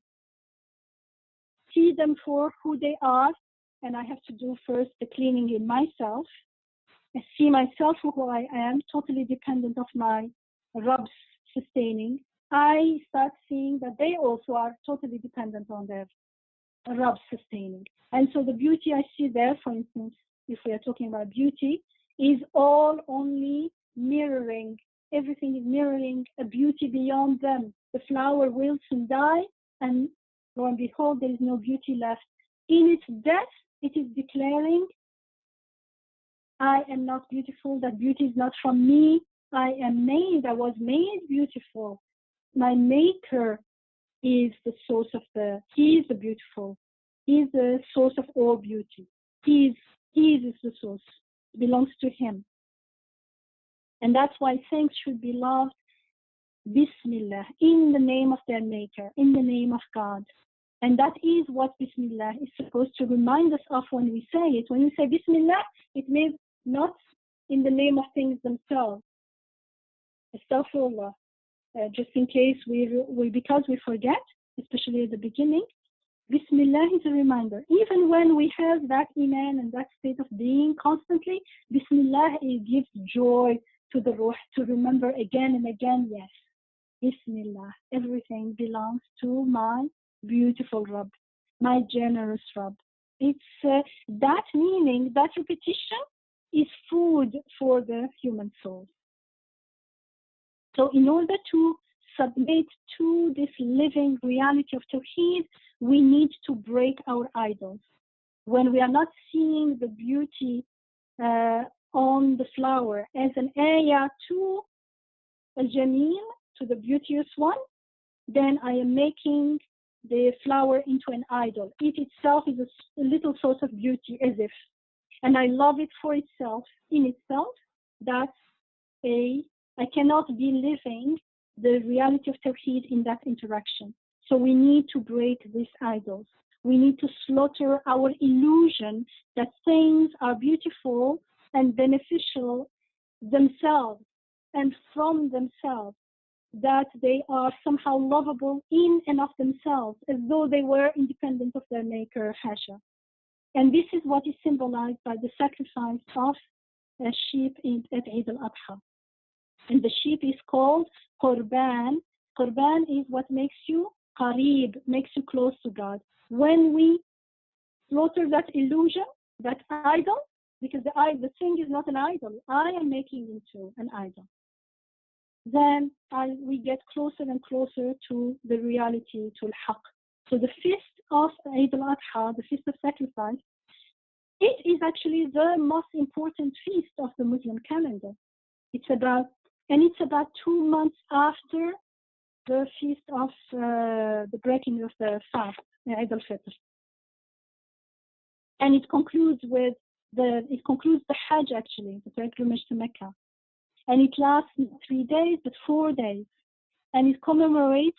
see them for who they are, and I have to do first the cleaning in myself, I see myself for who I am, totally dependent of my Rabb's sustaining. I start seeing that they also are totally dependent on their Rabb's sustaining. And so the beauty I see there, for instance, if we are talking about beauty, is all only mirroring. Everything is mirroring a beauty beyond them. The flower wilts and die, and lo and behold, there is no beauty left. In its death, it is declaring, I am not beautiful, that beauty is not from me. I was made beautiful. My Maker is the source of He is the beautiful. He is the source of all beauty. He is the source. It belongs to Him. And that's why things should be loved, Bismillah, in the name of their Maker, in the name of God. And that is what Bismillah is supposed to remind us of when we say it. When we say Bismillah, it means not in the name of things themselves. Astaghfirullah. Just in case because we forget, especially at the beginning, Bismillah is a reminder. Even when we have that iman and that state of being constantly, Bismillah, it gives joy to the ruh to remember again and again, yes, Bismillah, everything belongs to my beautiful Rabb, my generous Rabb. It's that meaning, that repetition is food for the human soul. So in order to submit to this living reality of Tawheed, we need to break our idols. When we are not seeing the beauty on the flower as an ayah to a Jameel, to the beauteous one, then I am making the flower into an idol. It itself is a little source of beauty, as if. And I love it for itself, in itself. I cannot be living the reality of Tawheed in that interaction. So we need to break these idols. We need to slaughter our illusion that things are beautiful and beneficial themselves and from themselves. that they are somehow lovable in and of themselves, as though they were independent of their maker, Hasha. And this is what is symbolized by the sacrifice of a sheep at Eid al-Adha. And the sheep is called Qurban. Qurban is what makes you Qarib, makes you close to God. When we slaughter that illusion, that idol, because the thing is not an idol, I am making into an idol, then we get closer and closer to the reality, to al-Haq. So the feast of Eid al-Adha, the feast of sacrifice, it is actually the most important feast of the Muslim calendar. It's about 2 months after the feast of the breaking of the fast, Eid al-Fitr. And it concludes the Hajj, actually, the pilgrimage to Mecca. And it lasts not 3 days, but 4 days. And it commemorates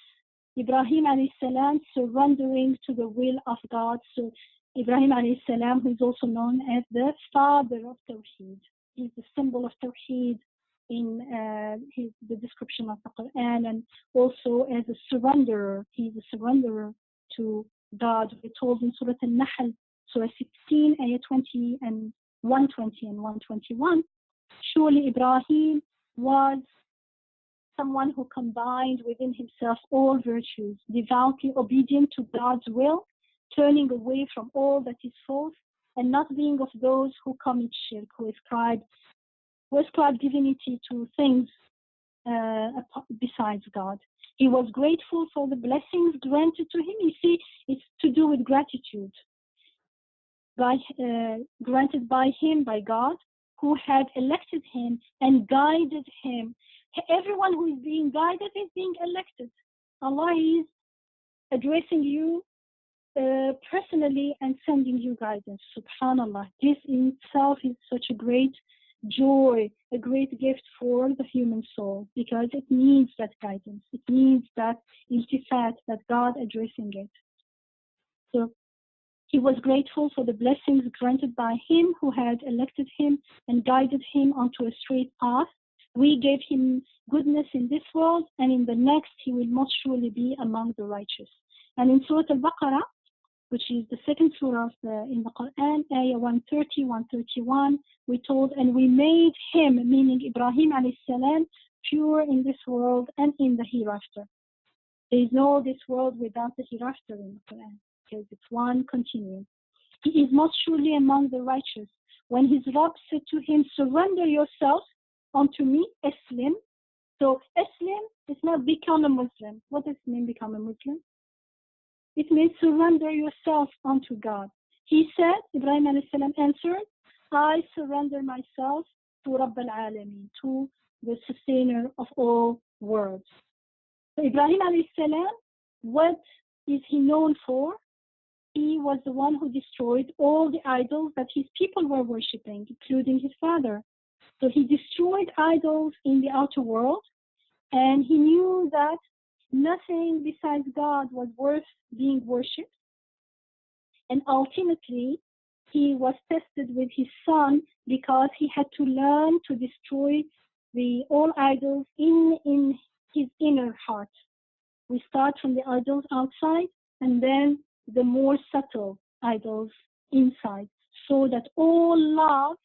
Ibrahim alayhi salam surrendering to the will of God. So Ibrahim alayhi salam, who is also known as the father of Tawheed. He's the symbol of Tawheed in the description of the Quran, and also as a surrenderer. He's a surrenderer to God. We're told in Surah Al-Nahl, Surah 16, Ayah 20 and 120 and 121, surely Ibrahim was someone who combined within himself all virtues, devoutly obedient to God's will, turning away from all that is false, and not being of those who commit shirk, who ascribe divinity to things besides God. He was grateful for the blessings granted to him. You see, it's to do with gratitude. Granted by him, by God, who had elected him and guided him. Everyone who is being guided is being elected. Allah is addressing you personally and sending you guidance. Subhanallah. This in itself is such a great joy, a great gift for the human soul, because it needs that guidance. It needs that iltifat, that God addressing it. So he was grateful for the blessings granted by him who had elected him and guided him onto a straight path. We gave him goodness in this world, and in the next he will most surely be among the righteous. And in Surah Al-Baqarah, which is the second surah in the Quran, ayah 130, 131, we told, and we made him, meaning Ibrahim alayhi salam, pure in this world and in the hereafter. There is no this world without the hereafter in the Quran, because it's one continuum. He is most surely among the righteous. When his Rabb said to him, surrender yourself unto me, Islam. So Islam is not become a Muslim. What does it mean, become a Muslim? It means surrender yourself unto God. He said, Ibrahim alayhi salam answered, I surrender myself to Rabb al-Alameen, to the sustainer of all worlds. So Ibrahim alayhi salam, what is he known for? He was the one who destroyed all the idols that his people were worshipping, including his father. So he destroyed idols in the outer world, and he knew that nothing besides God was worth being worshipped. And ultimately, he was tested with his son because he had to learn to destroy all idols in his inner heart. We start from the idols outside, and then the more subtle idols inside, so that all love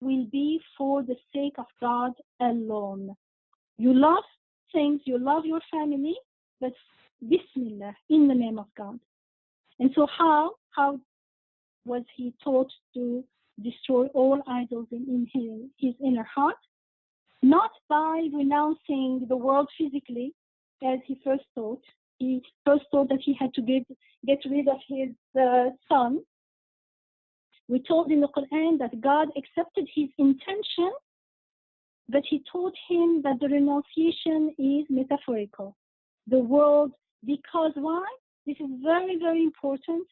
will be for the sake of God alone. You love things, you love your family, but Bismillah, in the name of God. And so how was he taught to destroy all idols in his inner heart? Not by renouncing the world physically, as he first thought. He first thought that he had to get rid of his son. We told in the Quran that God accepted his intention, but he taught him that the renunciation is metaphorical. The world, because why? This is very, very important,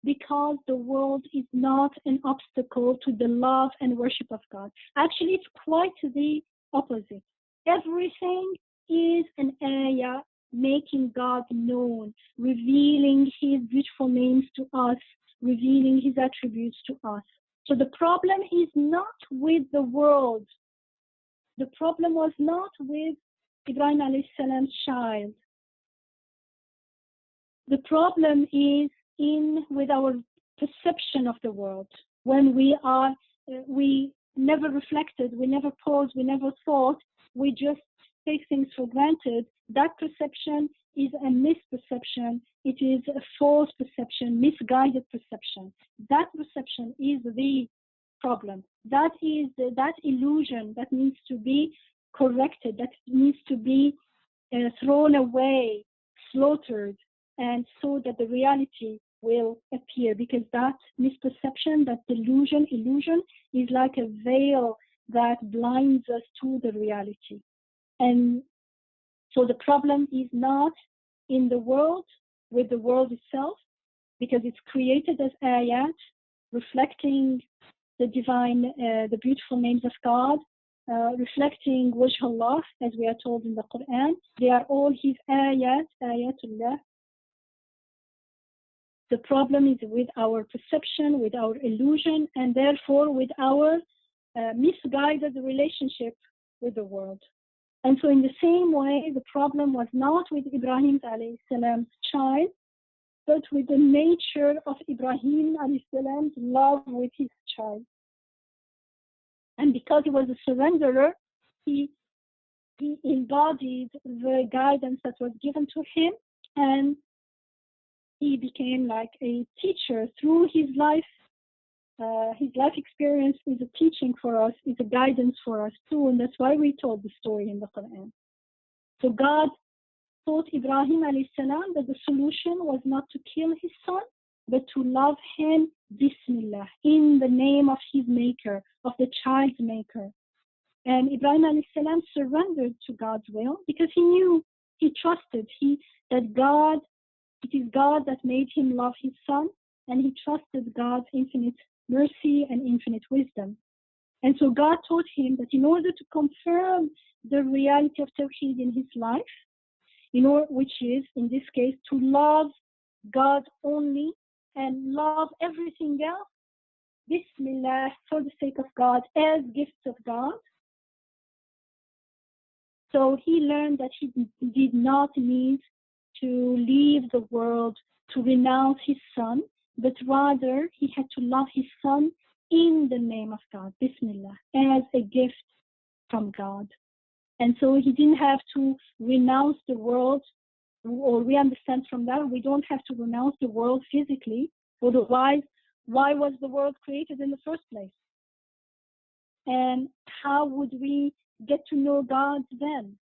because the world is not an obstacle to the love and worship of God. Actually, it's quite the opposite. Everything is an ayah making God known, revealing his beautiful names to us, revealing his attributes to us. So the problem is not with the world. The problem was not with Ibrahim alayhi salam's child. The problem is with our perception of the world. When we never reflected, we never paused, we never thought, we just take things for granted. That perception is a misperception. It is a false perception, misguided perception. That perception is the problem. That is that illusion that needs to be corrected, that needs to be thrown away, slaughtered, and so that the reality will appear, because that misperception, that illusion is like a veil that blinds us to the reality. And so the problem is not in the world, with the world itself, because it's created as ayat, reflecting the divine, the beautiful names of God, reflecting Wajh Allah, as we are told in the Quran. They are all His ayat, ayatullah. The problem is with our perception, with our illusion, and therefore with our misguided relationship with the world. And so in the same way, the problem was not with Ibrahim alayhi salam's child, but with the nature of Ibrahim alayhi salam's love with his child. And because he was a surrenderer, he embodied the guidance that was given to him, and he became like a teacher through his life. His life experience is a teaching for us, is a guidance for us too, and that's why we told the story in the Quran. So God taught Ibrahim alayhi salam that the solution was not to kill his son, but to love him, Bismillah, in the name of his maker, of the child's maker. And Ibrahim alayhi salam surrendered to God's will because he knew, he trusted that God, it is God that made him love his son, and he trusted God's infinite mercy and infinite wisdom. And so God taught him that in order to confirm the reality of Tawheed in his life, which is, in this case, to love God only and love everything else, Bismillah, for the sake of God, as gifts of God. So he learned that he did not need to leave the world to renounce his son, but rather he had to love his son in the name of God, Bismillah, as a gift from God. And so he didn't have to renounce the world, or we understand from that, we don't have to renounce the world physically. Otherwise, why was the world created in the first place? And how would we get to know God then?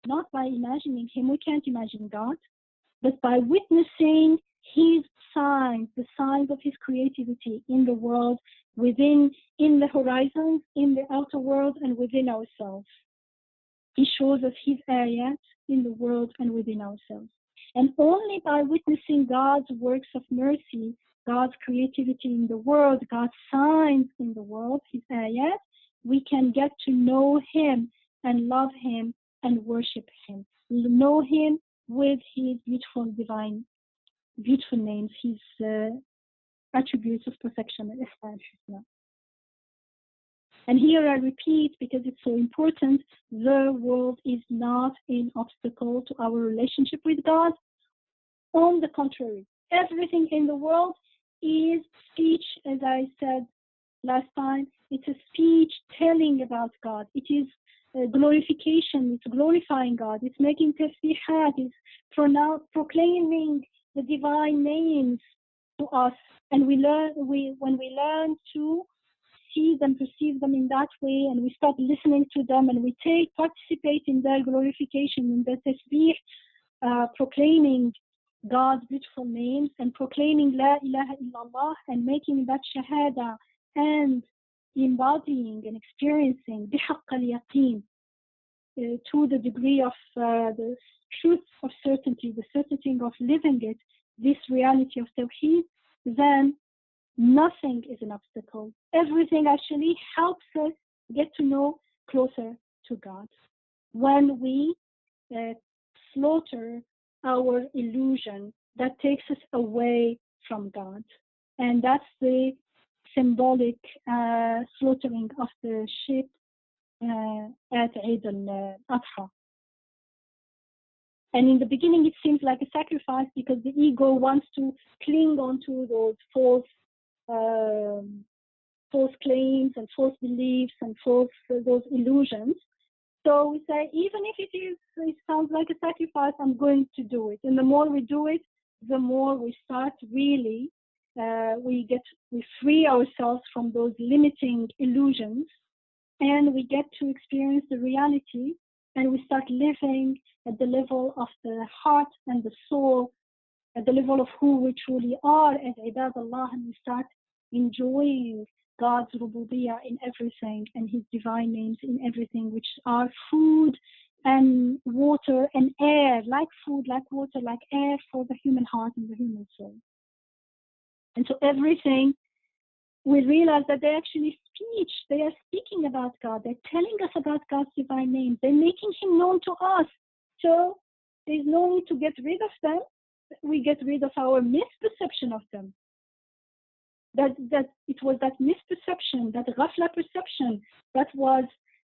Not by imagining him, we can't imagine God, but by witnessing his signs, the signs of his creativity in the world, in the horizons, in the outer world, and within ourselves. He shows us his ayat in the world and within ourselves. And only by witnessing God's works of mercy, God's creativity in the world, God's signs in the world, his ayat, we can get to know him and love him and worship him. Know him with his beautiful divine, beautiful names, his attributes of perfection and ihsan. And here I repeat, because it's so important, the world is not an obstacle to our relationship with God. On the contrary, everything in the world is speech, as I said last time. It's a speech telling about God. It is glorification. It's glorifying God. It's making tasbihat. It's proclaiming the divine names to us. And when we learn to see them, perceive them in that way, and we start listening to them, and we participate in their glorification, in their tasbih, proclaiming God's beautiful names and proclaiming La ilaha illallah and making that shahada and embodying and experiencing bihaqq al-yaqeen, to the degree of the truth of certainty, the certainty of living it, this reality of Tawheed, then nothing is an obstacle. Everything actually helps us get to know closer to God. When we slaughter our illusion that takes us away from God. And that's the symbolic slaughtering of the sheep at Eid al-Adha. And in the beginning, it seems like a sacrifice because the ego wants to cling onto those false claims and false beliefs and those illusions. So we say, even if it sounds like a sacrifice, I'm going to do it. And the more we do it, the more we start really, we free ourselves from those limiting illusions, and we get to experience the reality, and we start living at the level of the heart and the soul, at the level of who we truly are as Ibad Allah, and we start enjoying God's rububiyyah in everything and His divine names in everything, which are food and water and air, like food, like water, like air for the human heart and the human soul. And so everything, we realize that they actually they are speaking about God. They're telling us about God's divine names. They're making Him known to us. So there's no need to get rid of them. We get rid of our misperception of them. That it was that misperception, that ghafla perception, that was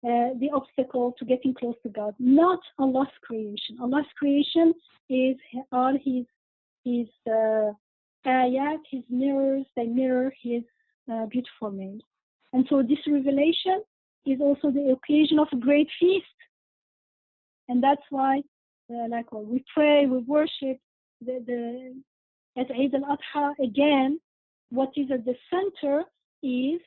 the obstacle to getting close to God, not Allah's creation. Allah's creation are His ayat, His mirrors. They mirror His beautiful names. And so this revelation is also the occasion of a great feast. And that's why, we pray, we worship at Eid al-Adha. Again, what is at the center is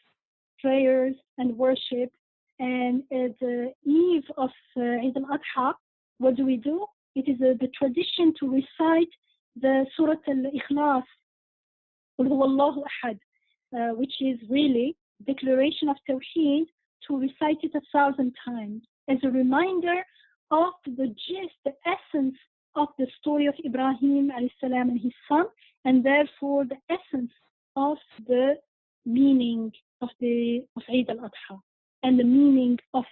prayers and worship. And at the eve of Eid al-Adha, what do? It is the tradition to recite the Surah al-Ikhlas, Qul huwallahu ahad, which is really declaration of Tawheed, to recite it 1,000 times as a reminder of the gist, the essence of the story of Ibrahim alayhi salam and his son, and therefore the essence of the meaning of Eid al-Adha and the meaning of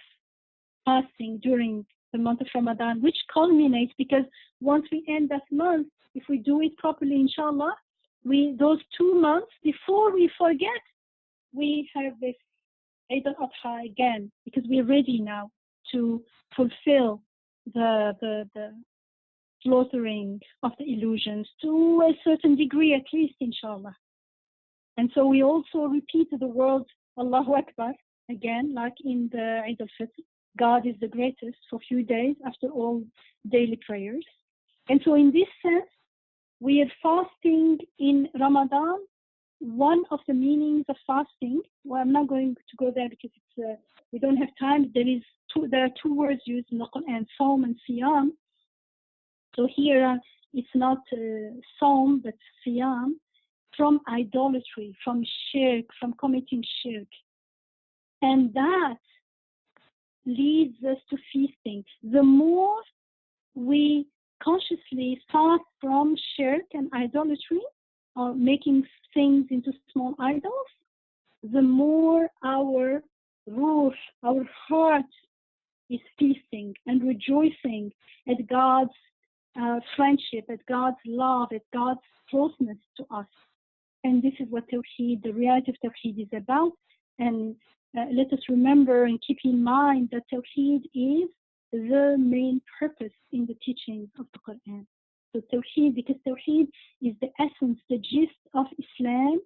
fasting during the month of Ramadan, which culminates, because once we end that month, if we do it properly, inshallah, those 2 months before we forget, we have this Eid al-Adha again, because we're ready now to fulfill the slaughtering of the illusions to a certain degree, at least, inshallah. And so we also repeat the words Allahu Akbar again, like in the Eid al-Fitr. God is the greatest for a few days after all daily prayers. And so in this sense, we are fasting in Ramadan. One of the meanings of fasting, well, I'm not going to go there because we don't have time. There are 2 words used in the Quran, Sawm and Siyam. So here it's not Sawm, but Siyam, from idolatry, from shirk, from committing shirk. And that leads us to feasting. The more we consciously fast from shirk and idolatry, or making things into small idols, the more our ruh, our heart, is feasting and rejoicing at God's friendship, at God's love, at God's closeness to us. And this is what Tawheed, the reality of Tawheed, is about. And let us remember and keep in mind that Tawheed is the main purpose in the teachings of the Quran. So Tawheed, because Tawheed is the essence, the gist of Islam,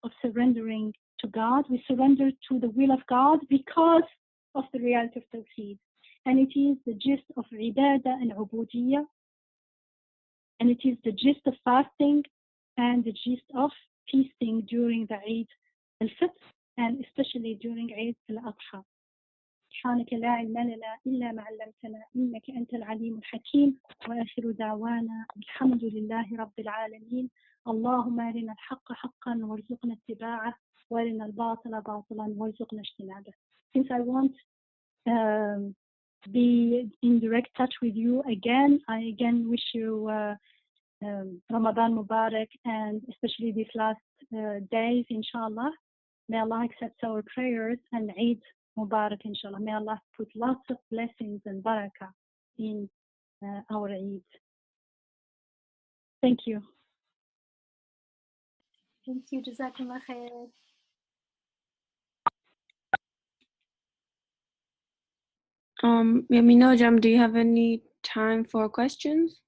of surrendering to God. We surrender to the will of God because of the reality of Tawheed. And it is the gist of Ibadah and Ubudiyyah. And it is the gist of fasting and the gist of feasting during the Eid al-Fitr, and especially during Eid al-Adha. سبحانك لا علم لنا إلا ما علمتنا إنك أنت العليم الحكيم وآخر دعوانا الحمد لله رب العالمين اللهم أرنا الحق حقا وارزقنا اتباعه وأرنا الباطل باطلا وارزقنا اجتنابه. Since I won't be in direct touch with you again, I again wish you Ramadan Mubarak, and especially these last days, inshallah. May Allah accept our prayers, and Eid Mubarak, inshallah. May Allah put lots of blessings and barakah in our Eid. Thank you. Thank you. Jazakallah khair. Yamina, Jam, do you have any time for questions?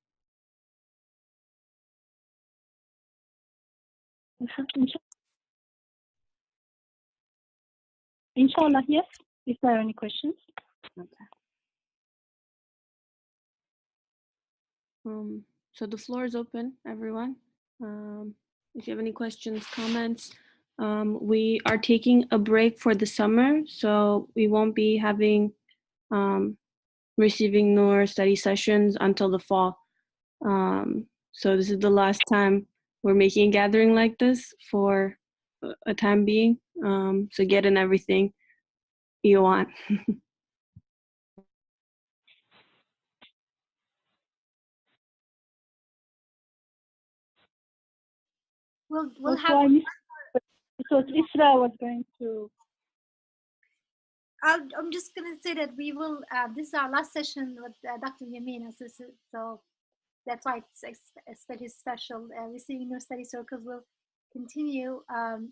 Inshallah, yes. Is there any questions? Okay. So the floor is open, everyone. If you have any questions, comments. We are taking a break for the summer, so we won't be having receiving Noor study sessions until the fall. So this is the last time we're making a gathering like this for a time being. So get in everything you want. We'll Also, have. I missed because Isra was going to. I'm just going to say that we will. This is our last session with Dr. Yamina, so that's why it's especially special. Receiving Your Study Circles will continue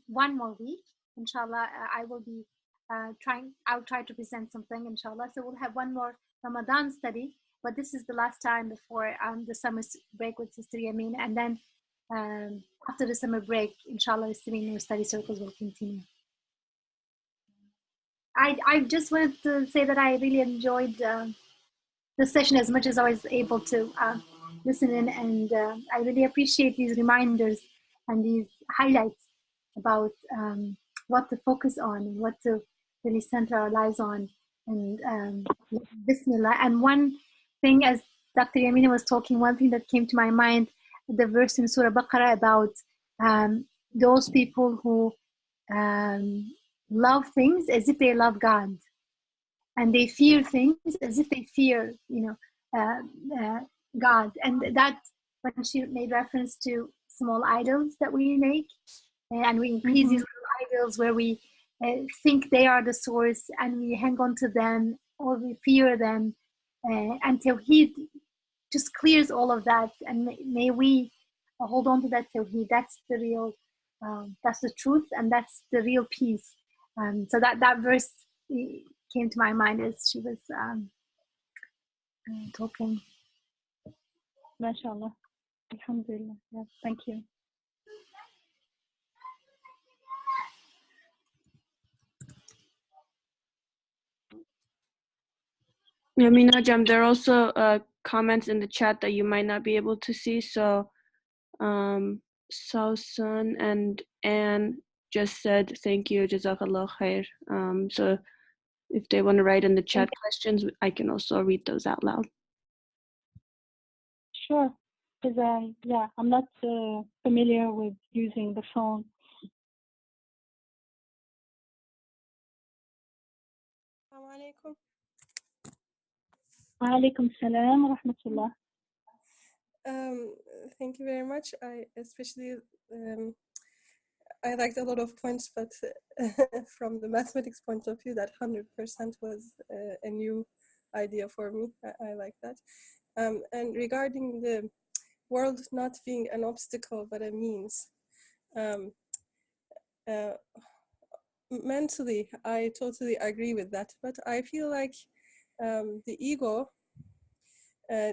one more week, inshallah. I will be I'll try to present something, inshallah. So we'll have one more Ramadan study, but this is the last time before the summer break with Sister Yamina, and then after the summer break, inshallah, Receiving Your Study Circles will continue. I just wanted to say that I really enjoyed the session as much as I was able to listen in, and I really appreciate these reminders and these highlights about what to focus on and what to really center our lives on, and Bismillah. And one thing, as Dr. Yamina was talking, one thing that came to my mind, the verse in Surah Baqarah about those people who love things as if they love God, and they fear things as if they fear, God. And that, when she made reference to small idols that we make, and we increase these little idols where we think they are the source, and we hang on to them, or we fear them, until He just clears all of that. And may we hold on to that Tawheed. That's the real, that's the truth, and that's the real peace. So that verse came to my mind as she was talking. MashaAllah. Alhamdulillah. Yes, thank you. Yamina Jam, there are also comments in the chat that you might not be able to see. So Sausan and Anne just said thank you, Jazakallah khair. So if they want to write in the chat questions, I can also read those out loud. Sure. Because I'm not familiar with using the phone. Assalamu alaikum. Alaikum salam wa rahmatullah. Thank you very much. I especially I liked a lot of points, but from the mathematics point of view, that 100% was a new idea for me. I like that. And regarding the world not being an obstacle but a means, mentally, I totally agree with that. But I feel like the ego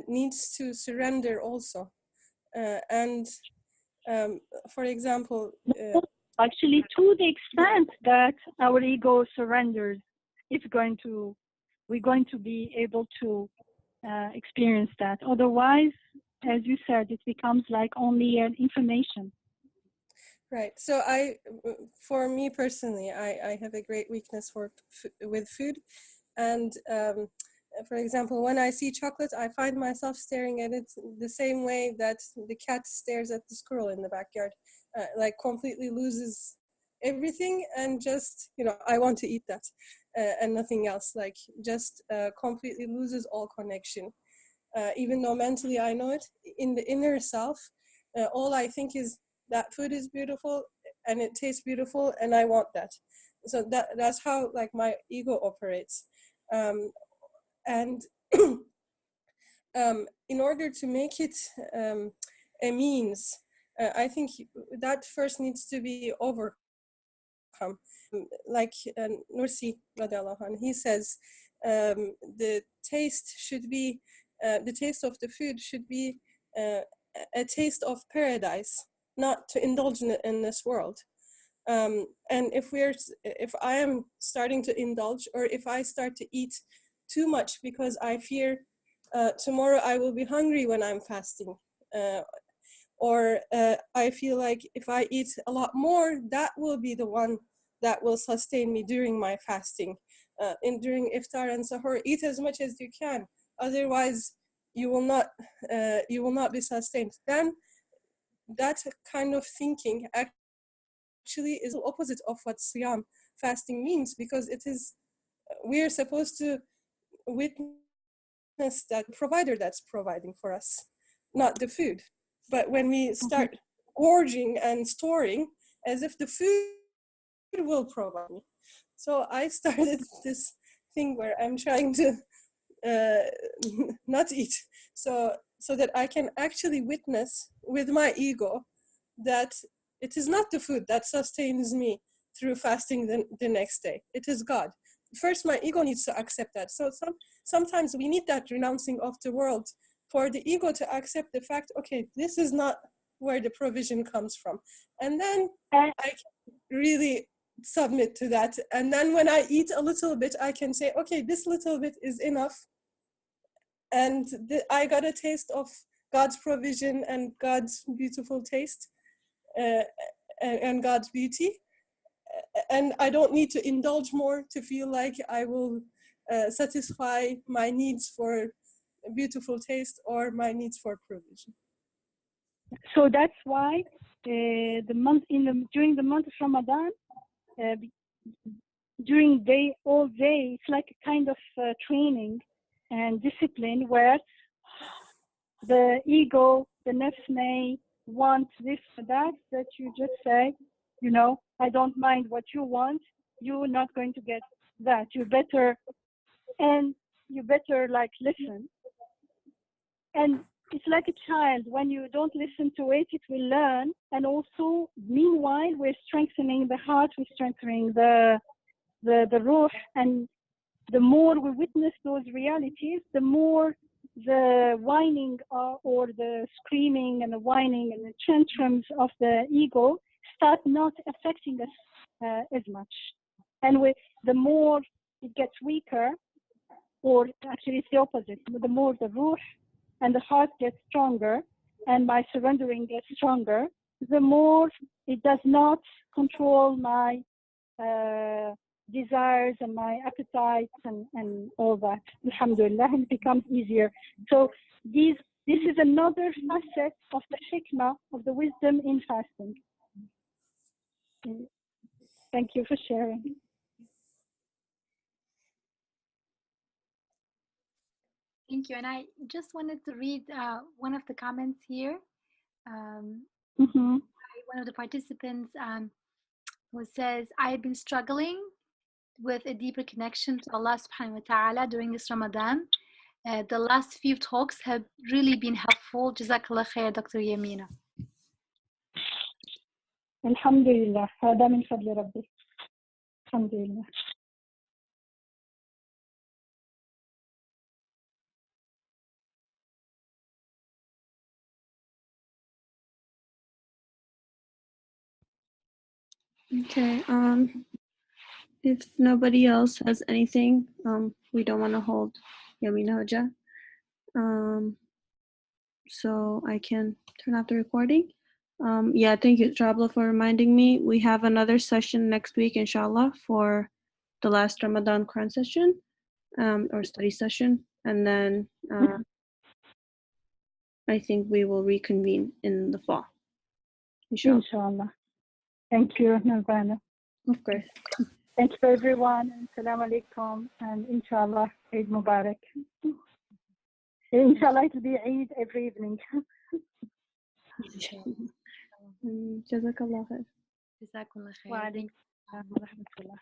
needs to surrender also. And for example, actually, to the extent that our ego surrenders, we're going to be able to experience that. Otherwise, as you said, it becomes like only an information. Right. So for me personally, I have a great weakness with food, and for example, when I see chocolate, I find myself staring at it the same way that the cat stares at the squirrel in the backyard, like completely loses everything, and just, I want to eat that and nothing else, like just completely loses all connection. Even though mentally I know it, in the inner self, all I think is that food is beautiful and it tastes beautiful and I want that. So that's how like my ego operates. And in order to make it a means, I think that first needs to be overcome. Like Nursi, he says, the taste should be the taste of the food should be a taste of paradise, not to indulge in this world. And if I am starting to indulge, or if I start to eat too much because I fear tomorrow I will be hungry when I'm fasting, or I feel like if I eat a lot more, that will be the one that will sustain me during my fasting. During iftar and sahur, eat as much as you can. Otherwise, you will not be sustained. Then that kind of thinking actually is the opposite of what siyam, fasting, means, because it is, we are supposed to witness that provider that's providing for us, not the food. But when we start gorging and storing as if the food will provide me. So I started this thing where I'm trying to not eat, so that I can actually witness with my ego that it is not the food that sustains me through fasting the next day. It is God. First, my ego needs to accept that. So sometimes we need that renouncing of the world for the ego to accept the fact, okay, this is not where the provision comes from. And then I can really submit to that. And then when I eat a little bit, I can say, okay, this little bit is enough. And I got a taste of God's provision and God's beautiful taste and God's beauty. And I don't need to indulge more to feel like I will satisfy my needs for beautiful taste or my needs for provision. So that's why during the month of Ramadan, during all day, it's like a kind of training and discipline where the ego, the nafs may want this or that you just say, I don't mind what you want, you're not going to get that. You better like listen. And it's like a child, when you don't listen to it, it will learn. And also, meanwhile, we're strengthening the heart, we're strengthening the ruh, and the more we witness those realities, the more the whining or the screaming and the whining and the tantrums of the ego start not affecting us as much. And the more it gets weaker, or actually it's the opposite, the more the ruh and the heart gets stronger, and my surrendering gets stronger, the more it does not control my desires and my appetites and all that. Alhamdulillah, and it becomes easier. So this is another facet of the hikmah, of the wisdom in fasting. Thank you for sharing. Thank you. And I just wanted to read one of the comments here. One of the participants who says, I've been struggling with a deeper connection to Allah subhanahu wa ta'ala during this Ramadan. The last few talks have really been helpful. Jazakallah khair, Dr. Yamina. Alhamdulillah, هذا من فضل ربي. Alhamdulillah. Okay, if nobody else has anything, we don't want to hold Yamina Hoja. So I can turn off the recording. Yeah, thank you, Trabla, for reminding me. We have another session next week, inshallah, for the last Ramadan Quran session, or study session. And then I think we will reconvene in the fall. Inshallah. Thank you, Nirvana. Of course. Thank you, everyone. Assalamu alaikum. And inshallah, Eid Mubarak. Inshallah, it will be Eid every evening. Jazakallah khair. Jazakallah khair. Wa alaikum wa rahmatullah.